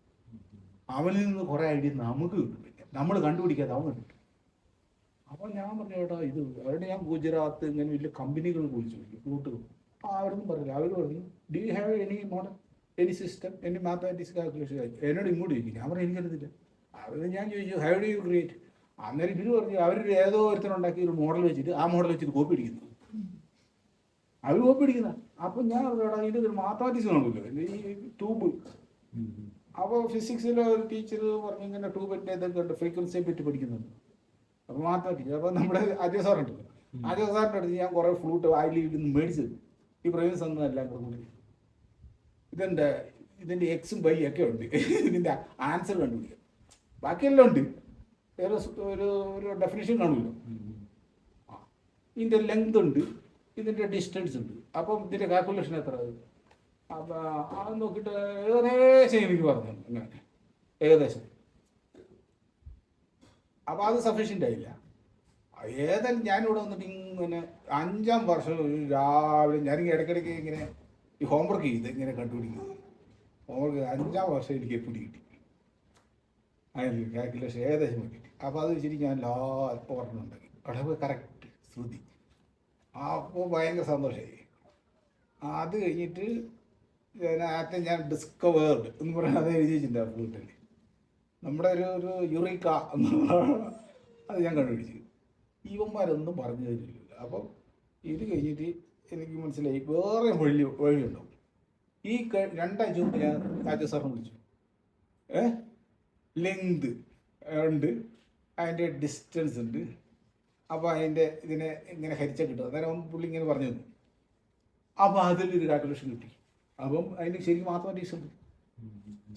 അവനിൽ നിന്ന് കുറേ ഐഡിയ നമുക്ക് കിട്ടും, നമ്മൾ കണ്ടുപിടിക്കാതെ അവൻ കിട്ടും. അപ്പോൾ ഞാൻ പറഞ്ഞു കേട്ടോ ഇത് അവരുടെ ഞാൻ ഗുജറാത്ത് ഇങ്ങനെ വലിയ കമ്പനികൾ വിളിച്ചു നോക്കി ഫ്ലൂട്ടുകൾ. അവരൊന്നും പറഞ്ഞില്ല. അവർ പറഞ്ഞു do you have any model, any system, any mathematics calculation. എന്നോട് ഇങ്ങോട്ട് ചോദിക്കും. ഞാൻ പറഞ്ഞു എനിക്കറിയത്തില്ല. അവർ ഞാൻ ചോദിച്ചു ഹൗ ഡു യു ക്രിയേറ്റ്. അന്നേരം ഇവർ പറഞ്ഞു അവർ ഏതോ ഒരുത്തനുണ്ടാക്കി ഒരു മോഡൽ വെച്ചിട്ട് ആ മോഡൽ വെച്ചിട്ട് കോപ്പി അടിക്കുന്നു. അവർ കോപ്പി അടിക്കുന്ന. അപ്പം ഞാൻ പറഞ്ഞോടാ ഇതൊരു മാത്തമാറ്റിക്സ് കാണുമല്ലോ ഈ ട്യൂബ്. അപ്പോൾ ഫിസിക്സിലെ ഒരു ടീച്ചർ പറഞ്ഞു ഇങ്ങനെ ട്യൂബിൻ്റെ ഇതൊക്കെ ഉണ്ട്, ഫ്രീക്വൻസിയെ പറ്റി പഠിക്കുന്നുണ്ട്. അപ്പോൾ മാത്തമാറ്റിക്സ്. അപ്പോൾ നമ്മുടെ അജയ് സാറുണ്ടല്ലോ, അജയ് സാറിൻ്റെ അടുത്ത് ഞാൻ കുറേ ഫ്ലൂട്ട് വായിലിൽ നിന്ന് മേടിച്ചത് ഈ പ്രവീൺ എല്ലാം കൂടി. ഇതിൻ്റെ എക്സും വൈ ഒക്കെ ഉണ്ട്, ഇതിൻ്റെ ആൻസർ കണ്ടുപിടിക്കുക. ബാക്കിയെല്ലാം ഉണ്ട്, ഒരു ഡെഫിനേഷൻ കാണുമല്ലോ. ഇതിൻ്റെ ലെങ്ത് ഉണ്ട്, ഇതിൻ്റെ ഡിസ്റ്റൻസ് ഉണ്ട്. അപ്പം ഇതിൻ്റെ കാൽക്കുലേഷൻ എത്ര? അപ്പം അത് നോക്കിയിട്ട് ഏകദേശം എനിക്ക് പറഞ്ഞു അങ്ങനെ ഏകദേശം. അപ്പോൾ അത് സഫീഷ്യൻ്റ് ആയില്ല. ഏതായാലും ഞാനിവിടെ വന്നിട്ട് ഇങ്ങനെ 5-ാം വർഷം രാവിലെ ഞാനിങ്ങനെ ഇടയ്ക്കിടയ്ക്ക് ഇങ്ങനെ ഈ ഹോംവർക്ക് ചെയ്ത് ഇങ്ങനെ കണ്ടുപിടിക്കുന്നത്. ഹോംവർക്ക് 5-ാം വർഷം എനിക്ക് എപ്പിടി കിട്ടി. അതിൽ കാൽക്കുലേഷൻ ഏകദേശം കിട്ടി. അപ്പോൾ അത് വെച്ചിട്ട് ഞാൻ ഓർമ്മയുണ്ടാക്കി അളവ് കറക്റ്റ് ശ്രുതി. അപ്പോൾ ഭയങ്കര സന്തോഷമായി. അത് കഴിഞ്ഞിട്ട് അതിനകത്ത് ഞാൻ ഡിസ്കവേർഡ് എന്ന് പറയുന്നത് അത് എഴുതി വെച്ചിട്ടുണ്ട് ആ ഫ്ലൂട്ടിൽ. നമ്മുടെ ഒരു യുറീക്ക അത് ഞാൻ കണ്ടുപിടിച്ചു. ഇവന്മാരൊന്നും പറഞ്ഞു തരില്ല. അപ്പം ഇത് കഴിഞ്ഞിട്ട് എനിക്ക് മനസ്സിലായി വേറെ വഴിയുണ്ടാവും. ഈ 2 ആഴ്ച മുമ്പ് ഞാൻ രാജു സാറിനെ വിളിച്ചു. ലെങ്ത് ഉണ്ട്, അതിൻ്റെ ഡിസ്റ്റൻസ് ഉണ്ട്, അപ്പോൾ അതിൻ്റെ ഇതിനെ ഇങ്ങനെ ഹരിച്ചാൽ കിട്ടും. അന്നേരം പുള്ളി ഇങ്ങനെ പറഞ്ഞു തന്നു. അപ്പോൾ അതിലൊരു കാൽക്കുലേഷൻ കിട്ടി. അപ്പം അതിന് ശരിക്കും മാത്തമാറ്റിക്സ് ഉണ്ട്.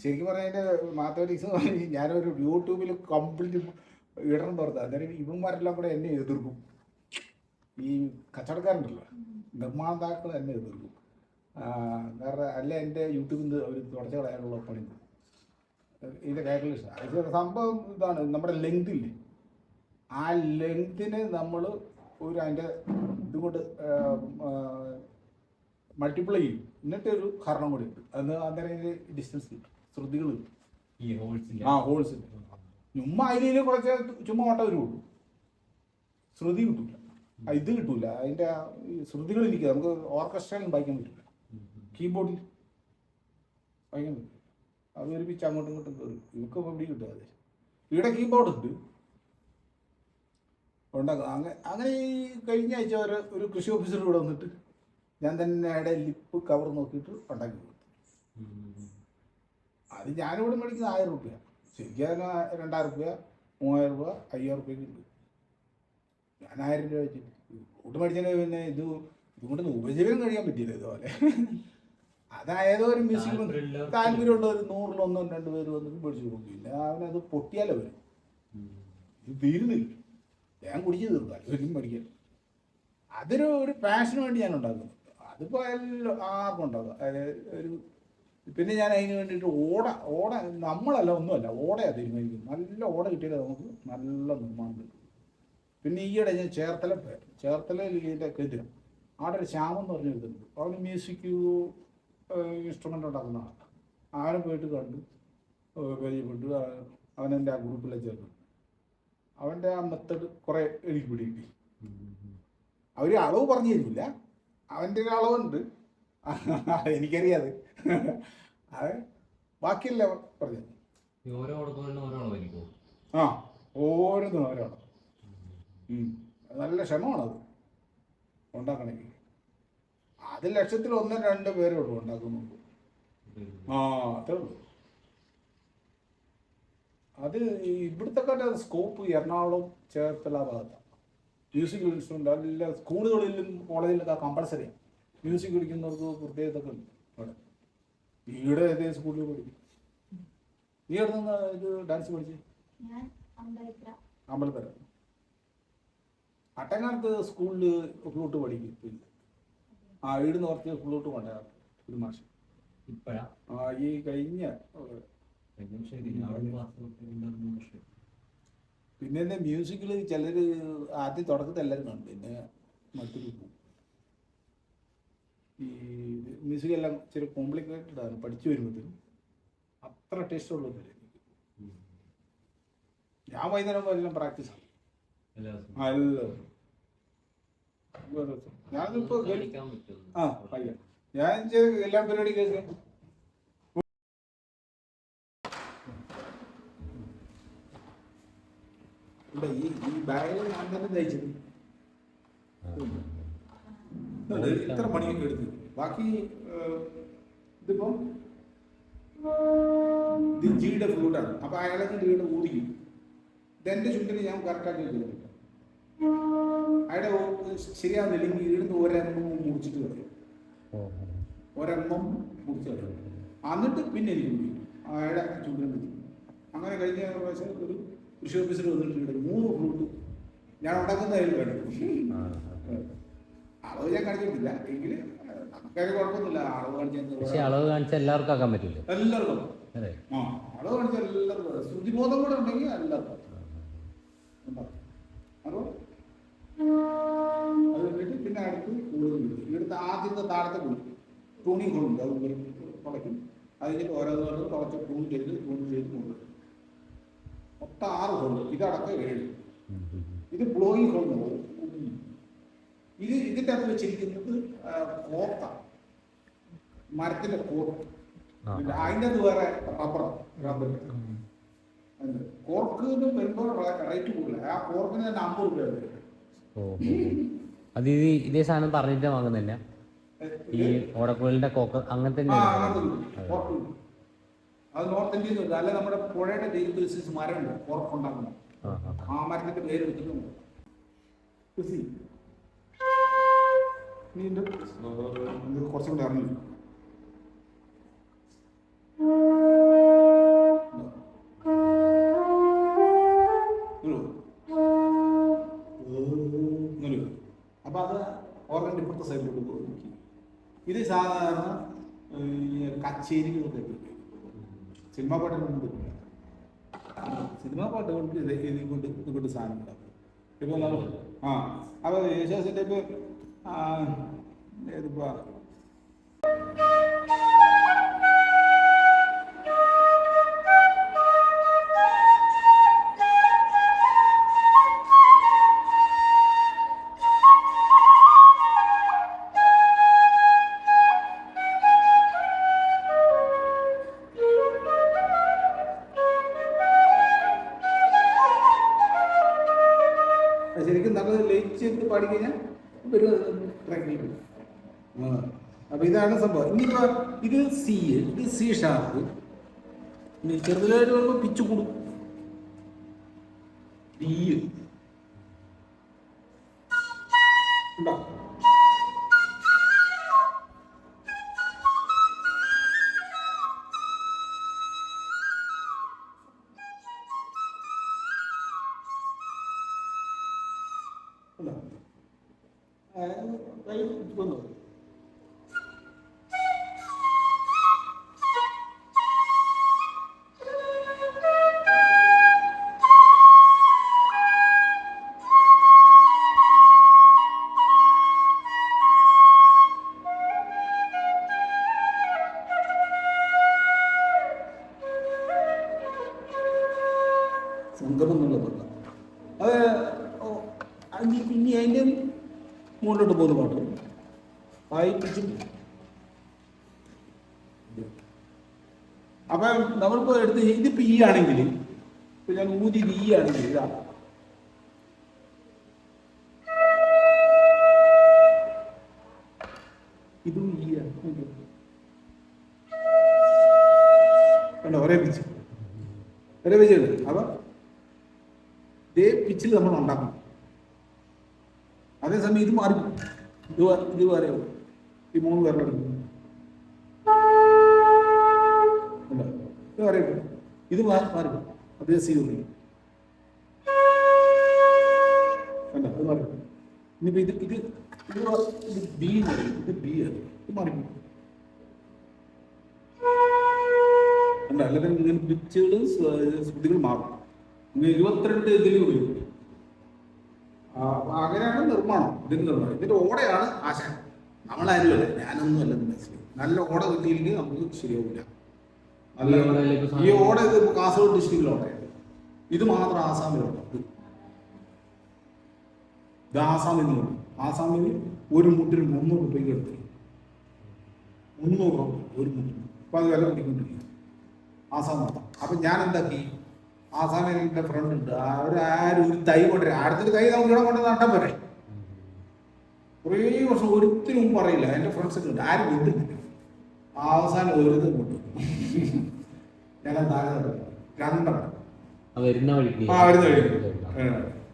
ശരിക്കും പറഞ്ഞാൽ അതിൻ്റെ മാത്തമാറ്റിക്സ് ഞാനൊരു യൂട്യൂബിൽ കംപ്ലീറ്റ് ഇടണം പുറത്ത്. അന്നേരം ഇവന്മാരെല്ലാം കൂടെ എന്നെ എതിർക്കും. ഈ കച്ചവടക്കാരുണ്ടല്ലോ, നിർമ്മാതാക്കൾ എന്നെ എതിർക്കും. കാരണം അല്ല എൻ്റെ യൂട്യൂബിൽ നിന്ന് അവർ തുടച്ചു കളയാനുള്ള പണി. ഇതിൻ്റെ കാൽക്കുലേഷൻ അത് സംഭവം ഇതാണ്. നമ്മുടെ ലെങ്ത് ഇല്ലേ, ആ ലെങ്തിനെ നമ്മൾ ഒരു അതിൻ്റെ ഇതുകൊണ്ട് മൾട്ടിപ്ലൈ ചെയ്യും. എന്നിട്ടൊരു ഹരണം കൂടി ഉണ്ട്. അന്നേരം അതിൻ്റെ ഡിസ്റ്റൻസ് കിട്ടും, ശ്രുതികൾ കിട്ടും. ഹോൾസ് ചുമ്മാ അതിൽ കുറച്ച് ചുമ്മാ ഓട്ടം വരുള്ളൂ, ശ്രുതി കിട്ടില്ല. ഇത് കിട്ടൂല. അതിൻ്റെ ശ്രുതികൾ എനിക്ക് നമുക്ക് ഓർക്കസ്ട്രയിലും വായിക്കാൻ പറ്റില്ല, കീബോർഡിൽ വായിക്കാൻ പറ്റില്ല. അത് ഒരുമിച്ച് അങ്ങോട്ടും ഇങ്ങോട്ടും കയറി ഇവർക്ക് ഇവിടെ കിട്ടാതെ. ഇവിടെ കീബോർഡ് ഉണ്ട് ഉണ്ടാക്കുക. അങ്ങനെ ഈ കഴിഞ്ഞ ആഴ്ച ഒരു കൃഷി ഓഫീസർ ഇവിടെ വന്നിട്ട് ഞാൻ തന്നെ അവിടെ ലിപ്പ് കവർ നോക്കിയിട്ട് ഉണ്ടാക്കി കൊടുത്തു. അത് ഞാനിവിടെ മേടിക്കുന്നത് 1000 രൂപ, ശരിക്കും 2000 രൂപ, 3000 രൂപ, 5000 രൂപയ്ക്ക് ഉണ്ട്. ഞാൻ 1000 രൂപ വെച്ചിട്ട് കൂട്ട് മേടിച്ചതിന് പിന്നെ ഇതുകൊണ്ട് ഉപജീവനം കഴിയാൻ പറ്റിയില്ല. ഇതുപോലെ അതായത് ഒരു മ്യൂസിക് താല്പര്യമുള്ള ഒരു 100-ൽ 1-2 പേര് വന്നിട്ട് മേടിച്ചു കൊടുക്കും. പിന്നെ അവനത് പൊട്ടിയാലോ വരും, ഇത് തീരുന്നില്ല. ഞാൻ കുടിച്ച് തീർക്കാം ഒരിക്കലും പഠിക്കാൻ. അതൊരു പാഷന് വേണ്ടി ഞാൻ ഉണ്ടാക്കുന്നത്. അതിപ്പോൾ ആർക്കും ഉണ്ടാകും. ഒരു പിന്നെ ഞാൻ അതിന് വേണ്ടിയിട്ട് ഓട നമ്മളല്ല ഒന്നുമല്ല, ഓടയാണ് തീരുമാനിക്കും. നല്ല ഓട കിട്ടിയാൽ നമുക്ക് നല്ല നിർമ്മാണം കിട്ടും. പിന്നെ ഈയിടെ ഞാൻ ചേർത്തലയിൽ ഇതിൻ്റെ കേട്ടില്ല, അവിടെ ഒരു ശ്യാമം എന്ന് പറഞ്ഞ എഴുതുന്നുണ്ട്. അവന് മ്യൂസിക് ഇൻസ്ട്രുമെൻ്റ് ഉണ്ടാക്കുന്ന ആളാണ്. അവനെ പോയിട്ട് കണ്ട് പരിചയപ്പെട്ടു. അവനെൻ്റെ ആ ഗ്രൂപ്പിലെ ചേർന്നു. അവൻ്റെ ആ മെത്തഡ് കുറേ എനിക്ക് പിടികിട്ടി. അവർ അളവ് പറഞ്ഞു തരില്ല, അവൻ്റെ ഒരു അളവുണ്ട്, എനിക്കറിയാതെ. അത് ബാക്കിയല്ല പറഞ്ഞു. ആ ഓരോന്നും ഓരോണം. നല്ല ക്ഷമമാണത് ഉണ്ടാക്കണമെങ്കിൽ. അത് 1,00,000-2 പേരേ ഉള്ളൂ ഉണ്ടാക്കുന്നുണ്ട്. അത്രേ ഉള്ളൂ. അത് ഇവിടുത്തെ സ്കോപ്പ് എറണാകുളം, ചേർത്തല ഭാഗത്താണ്. മ്യൂസിക്കൽ ഇൻസ്ട്രുമെൻ്റ് എല്ലാ സ്കൂളുകളിലും കോളേജിലൊക്കെ കമ്പൾസറിയാണ്. മ്യൂസിക് പഠിക്കുന്നവർക്ക് പ്രത്യേകതൊക്കെ ഉണ്ട് അവിടെ. ഈയുടെ ഏതേ സ്കൂളിൽ പഠിക്കും. നീ എവിടെ നിന്ന് ഇത് ഡാൻസ് പഠിച്ചു? അമ്പലത്തര. അട്ടങ്ങാലത്ത് സ്കൂളിൽ ഫ്ലൂട്ട് പഠിക്കും. ഇവിടുന്ന് കുറച്ച് ഫ്ലൂട്ട് കൊണ്ടാണ് ഒരു മാസം. ഈ കഴിഞ്ഞ പിന്നെ എൻ്റെ മ്യൂസിക്കിൽ ചിലർ ആദ്യം തുടക്കത്തിൽ എല്ലാവരും കാണും, പിന്നെ മറ്റൊരു പോകും. ഈ മ്യൂസിക്കെല്ലാം ഇച്ചിരി കോംപ്ലിക്കേറ്റഡ് ആണ് പഠിച്ചു വരുമ്പോഴത്തേനും. അത്ര ടേസ്റ്റ് ഉള്ളതല്ലേ എനിക്ക്. ഞാൻ വൈകുന്നേരം എല്ലാം പ്രാക്ടീസാണ്. ഞാനിപ്പോൾ ഞാൻ എല്ലാ പരിപാടി കേൾക്കാം. ഈ ബാഗിൽ ഞാൻ തന്നെ തയ്ച്ചത് ഇത്ര മണിയൊക്കെ എടുത്ത്. ബാക്കി ഇതിപ്പം ഇത് ജിയുടെ ഫ്ലൂട്ടാണ്. അപ്പൊ അയാളൊക്കെ ജിയുടെ ഊതിക്കും. ഇതെന്റെ ചുണ്ടിന് ഞാൻ കറക്റ്റാക്കി വെക്കുന്നുണ്ട്. അയാളുടെ ശരിയാവുന്നില്ലെങ്കിൽ ഇവിടുന്ന് ഒരെണ്ണം മുറിച്ചിട്ട് കളയും. ഒരെണ്ണം മുറിച്ച് കളയും. എന്നിട്ട് പിന്നെ എനിക്ക് പിടിക്കും അയാളുടെ ചുണ്ടിനെ പിടിക്കും. അങ്ങനെ കഴിഞ്ഞ പ്രാവശ്യം ഒരു കൃഷി ഓഫീസർ വന്നിട്ടുണ്ട്. 3 ഫ്ലൂട്ട് ഞാൻ ഉണ്ടാക്കുന്നതായാലും കാണിക്കും. അളവ് ഞാൻ കാണിച്ചിട്ടില്ല എങ്കിൽ നമുക്കാരും കുഴപ്പമൊന്നുമില്ല. അളവ് കാണിച്ചാൽ എല്ലാവർക്കും ആക്കാൻ പറ്റില്ല. എല്ലാവർക്കും അളവ് കാണിച്ചാൽ എല്ലാവർക്കും ശ്രുതിബോധം കൂടെ ഉണ്ടെങ്കിൽ എല്ലാവർക്കും. അപ്പോൾ അത് കഴിഞ്ഞിട്ട് പിന്നെ അടുത്ത് കൂടുതൽ ഇവിടുത്തെ ആദ്യത്തെ താഴത്തെ കൂടി ട്യൂണിങ് ഹോളുണ്ട്. അത് തുടയ്ക്കും. അത് കഴിഞ്ഞിട്ട് ഓരോന്നോരോ കുറച്ച് ട്യൂൺ ചെയ്ത് കൊണ്ടുവരും. മൊത്തം 6 ഹോള്. ഇതടക്കം 7. ഇത് ബ്ലോയിങ് ഹോൾ. ഇതിൻ്റെ അകത്ത് വെച്ചിരിക്കുന്നത് കോർത്താണ്, മരത്തിൻ്റെ കോർക്ക്. അതിൻ്റെ അത് വേറെ റബ്ബർ. കോർക്ക് വരുമ്പോൾ റേറ്റ് കൂടുതലാണ്. ആ കോർക്കിന് തന്നെ 50 രൂപ. അത് ഇതേ സാധനം പറഞ്ഞിട്ട് വാങ്ങുന്നില്ല. ഈ ഓടക്കുഴലിന്റെ കോക്ക അങ്ങനത്തെ ആ അങ്ങനത്തെ അത് നോർത്ത് ഇന്ത്യയിൽ നിന്ന് അല്ല, നമ്മുടെ പുഴയുടെ തീരത്ത് വെച്ച് മരമുണ്ട് ഉറപ്പുണ്ടാക്കുന്നത്. ആ മരത്തിന്റെ പേര് വെച്ചിട്ടുണ്ട് കുറച്ചും കൂടെ ഇറങ്ങി അപ്പൊ അത് ഓർഗന്റെ ഇപ്പുറത്തെ സൈഡിലോട്ട് പോകും. ഇത് സാധാരണ കച്ചേരികളൊക്കെ സിനിമാ പാട്ടുകളുണ്ട്. സിനിമാ പാട്ടുകൾക്ക് ഇതുകൊണ്ട് സാധനം ഉണ്ടാക്കും. ഇപ്പൊ അപ്പൊ യേശുദാസിന്റെ ഇപ്പൊ ഏതിപ്പോ ശരിക്കും നമ്മൾ ലയിച്ച് പാടിക്കഴിഞ്ഞാൽ ഒരു ട്രാക്കിൽ. അപ്പൊ ഇതാണ് സംഭവം. ഇനിയിപ്പോ ഇത് സി, ഇത് സി ഷാർപ്പ്. ഇനി ചെറുതായിട്ട് വരുമ്പോ പിച്ച് കൂടും. ഡി ഉണ്ടോ? സംഗമം എന്നുള്ളതല്ല അത് ഇനി അതിൻ്റെ മുകളിലോട്ട് പോകുന്ന പാട്ട് വായിപ്പിച്ചും. അപ്പം നമ്മളിപ്പോൾ എടുത്ത് ഇതിപ്പോൾ ഈ ആണെങ്കിൽ ഇപ്പം ഞാൻ ഊതി ഈ ആണെങ്കിൽ ഇതാ ഇതും ഈ ആണ് കണ്ടോ, ഒരേ പിച്ച് ഉണ്ട്. അപ്പം ഇതേ പിച്ചിൽ നമ്മൾ ഉണ്ടാക്കണം. അതേസമയം ഇത് മാറി ഇത് വേറെ ഈ മൂന്ന് പേരുടെ ഇത് വേറെ ഇത് മാറി അതേ സി അല്ല അത് മാറി. ഇനിയിപ്പോ ഇത് ഇത് ഇത് ബി ഇത് ബി ആണ്, ഇത് മാറി അല്ല. അല്ലെങ്കിൽ ഇങ്ങനെ പിച്ചുകളും ശ്രുതികൾ മാറും. 22 ഇതിൽ വരും. അങ്ങനെയാണ് നിർമ്മാണം. ഇതിന് നിർമ്മാണം ഇതിന്റെ ഓടയാണ് ആശാൻ. നമ്മളാരും അല്ല, ഞാനൊന്നും അല്ലെന്ന് മനസ്സിലായി. നല്ല ഓട കിട്ടിയില്ലെങ്കിൽ നമുക്ക് ശരിയാവില്ല. നല്ല ഈ ഓട ഇത് കാസർഗോഡ് ഡിസ്ട്രിക്റ്റിലെ ഓടയാണ്. ഇത് മാത്രം ആസാമിലുണ്ട്. ഇത് ആസാമിൽ നിന്നുണ്ട്. ആസാമിൽ ഒരു മുട്ടിന് 300 രൂപയ്ക്ക് എടുത്തു. 300 രൂപ ഒരു മുട്ടിന്. അപ്പൊ അത് വില പിടിക്കൊണ്ടിരിക്കും ആസാം മൊത്തം. അപ്പൊ ഞാൻ എന്താക്കി, ആസാമിൽ എൻ്റെ ഫ്രണ്ട് ഉണ്ട്, അവരാരും ഒരു തൈ കൊണ്ടുവരാം. അടുത്തൊരു തൈ നമുക്ക് ഇവിടെ കൊണ്ട് നട്ടാൻ പോരെ. കുറേ വർഷം ഒരുത്തിനും പറയില്ല. എൻ്റെ ഫ്രണ്ട്സൊക്കെ ഉണ്ട്, ആരും കൊണ്ടുവന്നില്ല. അവസാനം ഒരുതും കൊണ്ടു. ഞാൻ രണ്ടെണ്ണം വരുന്ന വഴിക്ക് വരുന്ന വഴി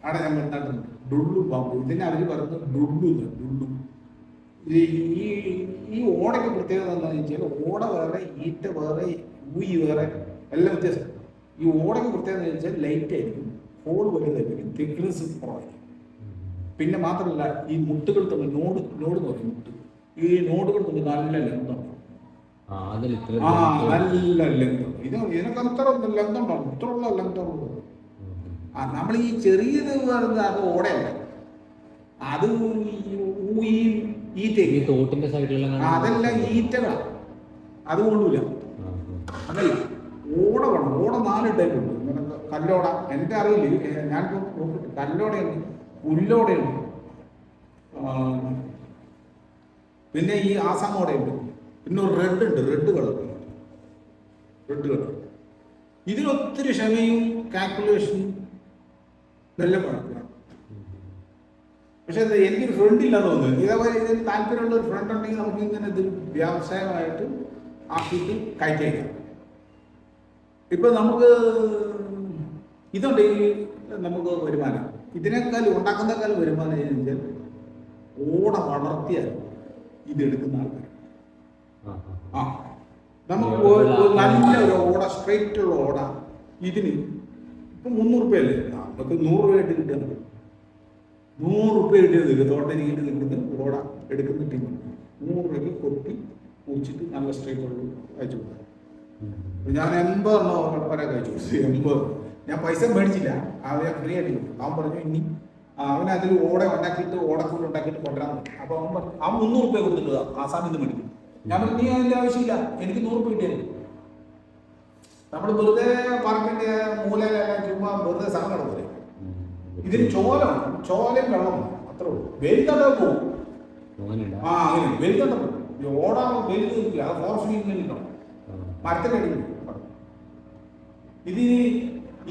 അവിടെ ഞാൻ നട്ടുണ്ട്. ഡുള്ളു ബാമ്പു, ഇതിനെ അവർ പറയുന്നത് ഡുള്ളു. ഡുള്ളു ഈ ഓടയ്ക്ക് പ്രത്യേകത എന്താണെന്ന് വെച്ചാൽ ഓട വേറെ, ഈറ്റ വേറെ, ഊയി വേറെ, എല്ലാം വ്യത്യാസം. ഈ ഓടയ്ക്ക് പ്രത്യേകത എന്ന് വെച്ചാൽ ലൈറ്റ് ആയിരിക്കും, ഹോൾ വലുതായിരിക്കും, തിക്നെസ് കുറവായിരിക്കും. പിന്നെ മാത്രമല്ല ഈ മുട്ടുകൾ തമ്മിൽ നോട് എന്ന് പറയും മുട്ട്, ഈ നോടുകൾ തമ്മിൽ നല്ല ലെങ്താണ്. നല്ല ലെങ്ത്. ഇതിനൊക്കെ അത്ര ലെങ്ത് ഉണ്ടാവും, ഇത്രയുള്ള ലെങ്ത് ഉള്ളത്. നമ്മൾ ഈ ചെറിയത് പറയുന്നത് അത് ഓടയല്ല, അത് തോട്ടിന്റെ സൈഡിലെല്ലാം അതെല്ലാം ഈറ്റകളാണ്. അത് കൊള്ളൂല. അതല്ല ഓട വേണം. ഓട 4 ടൈപ്പ് ഉണ്ട്. കല്ലോട, എൻ്റെ അറിയില്ല, ഞാനിപ്പോൾ നോക്കിയിട്ട് കല്ലോടയുണ്ട്, പുല്ലോടയുണ്ട്, പിന്നെ ഈ ആസാം ഓടയുണ്ട്, പിന്നെ ഒരു റെഡ് ഉണ്ട്, റെഡ് കളർ. ഇതിനൊത്തിരി ക്ഷമയും കാൽക്കുലേഷനും എല്ലാം വേണം. പക്ഷെ എനിക്കൊരു ഫ്രണ്ട് ഇല്ലാന്ന് തോന്നുന്നു. ഇതേപോലെ ഇതിന് താല്പര്യമുള്ള ഒരു ഫ്രണ്ട് ഉണ്ടെങ്കിൽ നമുക്ക് ഇങ്ങനെ ഇത് വ്യവസായമായിട്ട് ആക്കിയിട്ട് കയറ്റിയേക്കാം. ഇപ്പൊ നമുക്ക് ഇതുണ്ട്, ഈ നമുക്ക് വരുമാനം ഇതിനേക്കാൾ ഉണ്ടാക്കുന്നേക്കാൾ വരുമാനം ചോദിച്ചാൽ ഓട വളർത്തിയാൽ ഇതെടുക്കുന്ന ആൾക്കാർ. ആ നമുക്ക് നല്ല ഒരു ഓട, സ്ട്രെയിറ്റ് ഉള്ള ഓട ഇതിന് ഇപ്പം 300 രൂപയല്ലേ, നമുക്ക് 100 രൂപയായിട്ട് കിട്ടിയാൽ മതി. 100 രൂപ കിട്ടിയത് തോട്ടരിക്കിട്ട് നിൽക്കുന്ന ഓട എടുക്കുന്ന ടീം 100 രൂപയ്ക്ക് കൊട്ടി മുറിച്ചിട്ട് നല്ല സ്ട്രെയിറ്റ് ഉള്ള അയച്ചു കൊടുക്കാം. ഞാൻ 80 കടപ്പര കഴിച്ചു കൊടുത്തു. 80 ഞാൻ പൈസ മേടിച്ചില്ല, അവനെ ഫ്രീ ആയിട്ട് കൊടുത്തു. അവൻ പറഞ്ഞു ഇനി അവനതിൽ ഓട ഉണ്ടാക്കിയിട്ട് ഓടക്കൂട് ഉണ്ടാക്കിയിട്ട് കൊണ്ടുവരാൻ പറ്റും. അപ്പോൾ അവൻ പറഞ്ഞു അവൻ 300 രൂപ കൊടുത്തിട്ട് ആസാമിൽ നിന്ന് മേടിക്കും. ഞാൻ പറഞ്ഞു നീ അതിൻ്റെ ആവശ്യമില്ല, എനിക്ക് 100 രൂപ കിട്ടിയാൽ നമ്മൾ വെറുതെ പറമ്പിന്റെ മൂലയിലെല്ലാം ചുമ്മാ വെറുതെ സാധനം പോലെ. ഇതിന് ചോലമാണ്, ചോലയും വെള്ളമാണ്, അത്രേ ഉള്ളൂ. വെയിൽത്തണ്ട പോകും. ആ അങ്ങനെ വെയിൽത്തണ്ട പോകും. ഓടാ വെയിൽ നിൽക്കില്ല, അത് ഫോറസ്റ്റ് നിൽക്കണം, മരത്തിന്റെ അടിയിൽ. ഇത്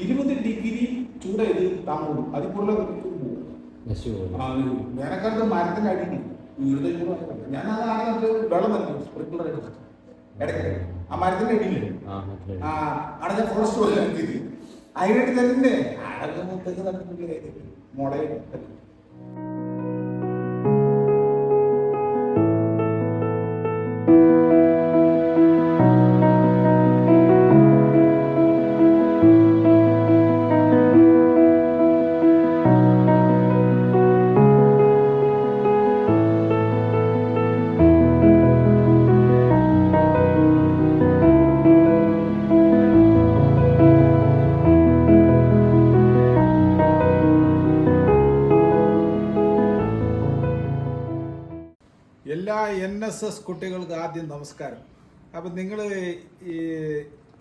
20 ഡിഗ്രി ചൂട് ഇത് താങ്ങുള്ളൂ, അതിൽ കൂടുതൽ പോകും. വേനൽക്കാലത്ത് മരത്തിന്റെ അടിയിൽ വീട് ചൂട്. ഞാനത് ആദ്യം വെള്ളം നൽകും സ്പ്രിംഗ്ലറായിട്ട് ഇടയ്ക്കിടയ്ക്ക് ആ മരത്തിന്റെ അടിയില്ലേ, അവിടെ ഞാൻ ഫോറസ്റ്റ് പോലെ അതിനായിട്ട് തന്നെ അടങ്ങുമ്പോഴത്തേക്ക് തന്നെ മുടയും. എല്ലാ NSS കുട്ടികൾക്ക് ആദ്യം നമസ്കാരം. അപ്പം നിങ്ങൾ ഈ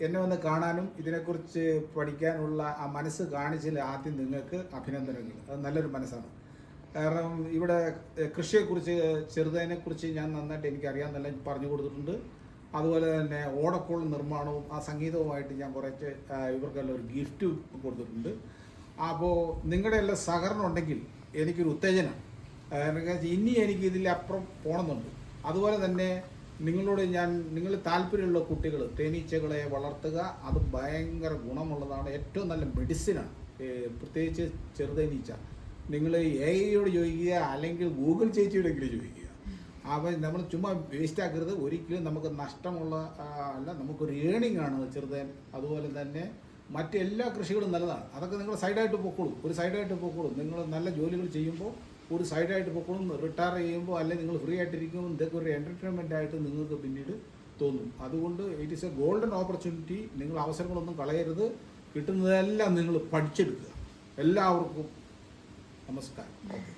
എന്നെ വന്ന് കാണാനും ഇതിനെക്കുറിച്ച് പഠിക്കാനുള്ള ആ മനസ്സ് കാണിച്ചതിൽ ആദ്യം നിങ്ങൾക്ക് അഭിനന്ദനങ്ങൾ. അത് നല്ലൊരു മനസ്സാണ്. കാരണം ഇവിടെ കൃഷിയെക്കുറിച്ച് ചെറുതതിനെക്കുറിച്ച് ഞാൻ നന്നായിട്ട് എനിക്കറിയാമെന്നല്ല പറഞ്ഞു കൊടുത്തിട്ടുണ്ട്. അതുപോലെ തന്നെ ഓടക്കോൾ നിർമ്മാണവും ആ സംഗീതവുമായിട്ട് ഞാൻ കുറച്ച് ഇവർക്കെല്ലാം ഒരു ഗിഫ്റ്റ് കൊടുത്തിട്ടുണ്ട്. അപ്പോൾ നിങ്ങളുടെ എല്ലാം സഹകരണം ഉണ്ടെങ്കിൽ എനിക്കൊരു ഉത്തേജനം. ഇനി എനിക്ക് ഇതിലപ്പുറം പോകണമെന്നുണ്ട്. അതുപോലെ തന്നെ നിങ്ങളോട് നിങ്ങൾ താല്പര്യമുള്ള കുട്ടികൾ തേനീച്ചകളെ വളർത്തുക. അത് ഭയങ്കര ഗുണമുള്ളതാണ്, ഏറ്റവും നല്ല മെഡിസിനാണ്. പ്രത്യേകിച്ച് ചെറുതേനീച്ച നിങ്ങൾ AI-യോട് ചോദിക്കുക, അല്ലെങ്കിൽ ഗൂഗിൾ ചേച്ചിയോടെങ്കിലും ചോദിക്കുക. അപ്പോൾ നമ്മൾ ചുമ്മാ വേസ്റ്റ് ആക്കരുത്. ഒരിക്കലും നമുക്ക് നഷ്ടമുള്ള അല്ല, നമുക്കൊരു ഏണിംഗ് ആണ് ചെറുതേൻ. അതുപോലെ തന്നെ മറ്റെല്ലാ കൃഷികളും നല്ലതാണ്. അതൊക്കെ നിങ്ങൾ സൈഡായിട്ട് പൊക്കോളും, ഒരു സൈഡായിട്ട് പൊക്കോളും. നിങ്ങൾ നല്ല ജോലികൾ ചെയ്യുമ്പോൾ ഒരു സൈഡായിട്ട് പൊക്കോളും. റിട്ടയർ ചെയ്യുമ്പോൾ അല്ലെങ്കിൽ നിങ്ങൾ ഫ്രീ ആയിട്ടിരിക്കുമ്പോൾ ഇതൊക്കെ ഒരു എൻ്റർടൈൻമെൻ്റ് ആയിട്ട് നിങ്ങൾക്ക് പിന്നീട് തോന്നും. അതുകൊണ്ട് it is A golden opportunity. നിങ്ങൾ അവസരങ്ങളൊന്നും കളയരുത്. കിട്ടുന്നതെല്ലാം നിങ്ങൾ പഠിച്ചെടുക്കുക. എല്ലാവർക്കും നമസ്കാരം. ഓക്കെ.